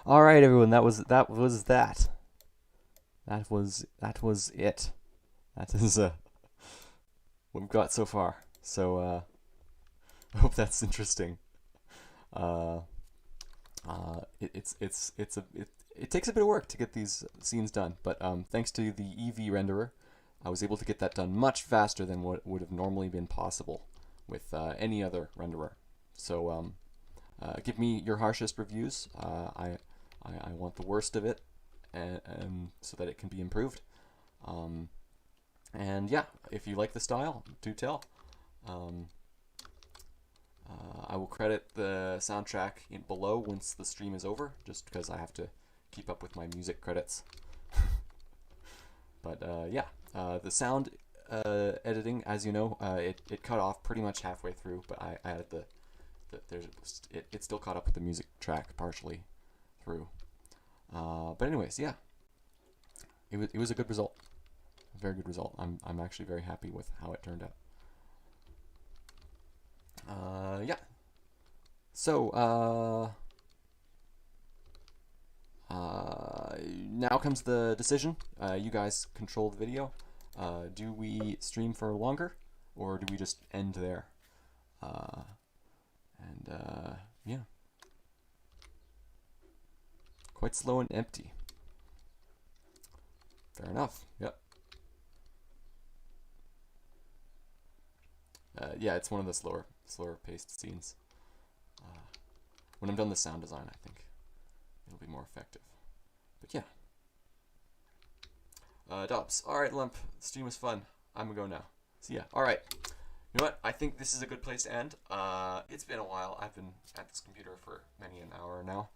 All right, everyone. That was that. That was it. That is what we've got so far. So I hope that's interesting. Uh, it takes a bit of work to get these scenes done, but thanks to the Eevee renderer, I was able to get that done much faster than what would have normally been possible with any other renderer. So give me your harshest reviews. I want the worst of it, and so that it can be improved. And yeah, if you like the style, do tell. I will credit the soundtrack below once the stream is over, just because I have to keep up with my music credits. But yeah, the sound editing, as you know, it cut off pretty much halfway through, but I added it still caught up with the music track partially through. But anyways, yeah, it was a good result, a very good result. I'm actually very happy with how it turned out. Yeah. So now comes the decision. You guys control the video. Do we stream for longer, or do we just end there? Yeah. Quite slow and empty. Fair enough. Yep. Yeah, it's one of the slower paced scenes. When I'm done the sound design, I think it'll be more effective. But yeah. Dobbs. Alright, Lump. The stream was fun. I'm gonna go now. See ya. Alright. You know what? I think this is a good place to end. It's been a while. I've been at this computer for many an hour now.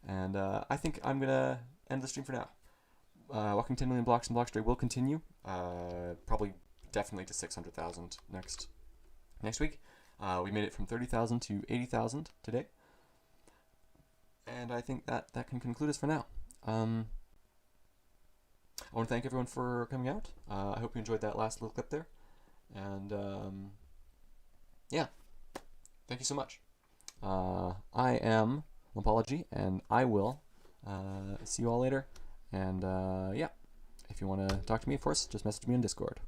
And I think I'm gonna end the stream for now. Walking 10 million blocks and Blockstray will continue. Probably definitely to 600,000 next week. We made it from 30,000 to 80,000 today. And I think that can conclude us for now. I want to thank everyone for coming out. I hope you enjoyed that last little clip there. And yeah, thank you so much. I am Lumpology, and I will see you all later. And yeah, if you want to talk to me, of course, just message me on Discord.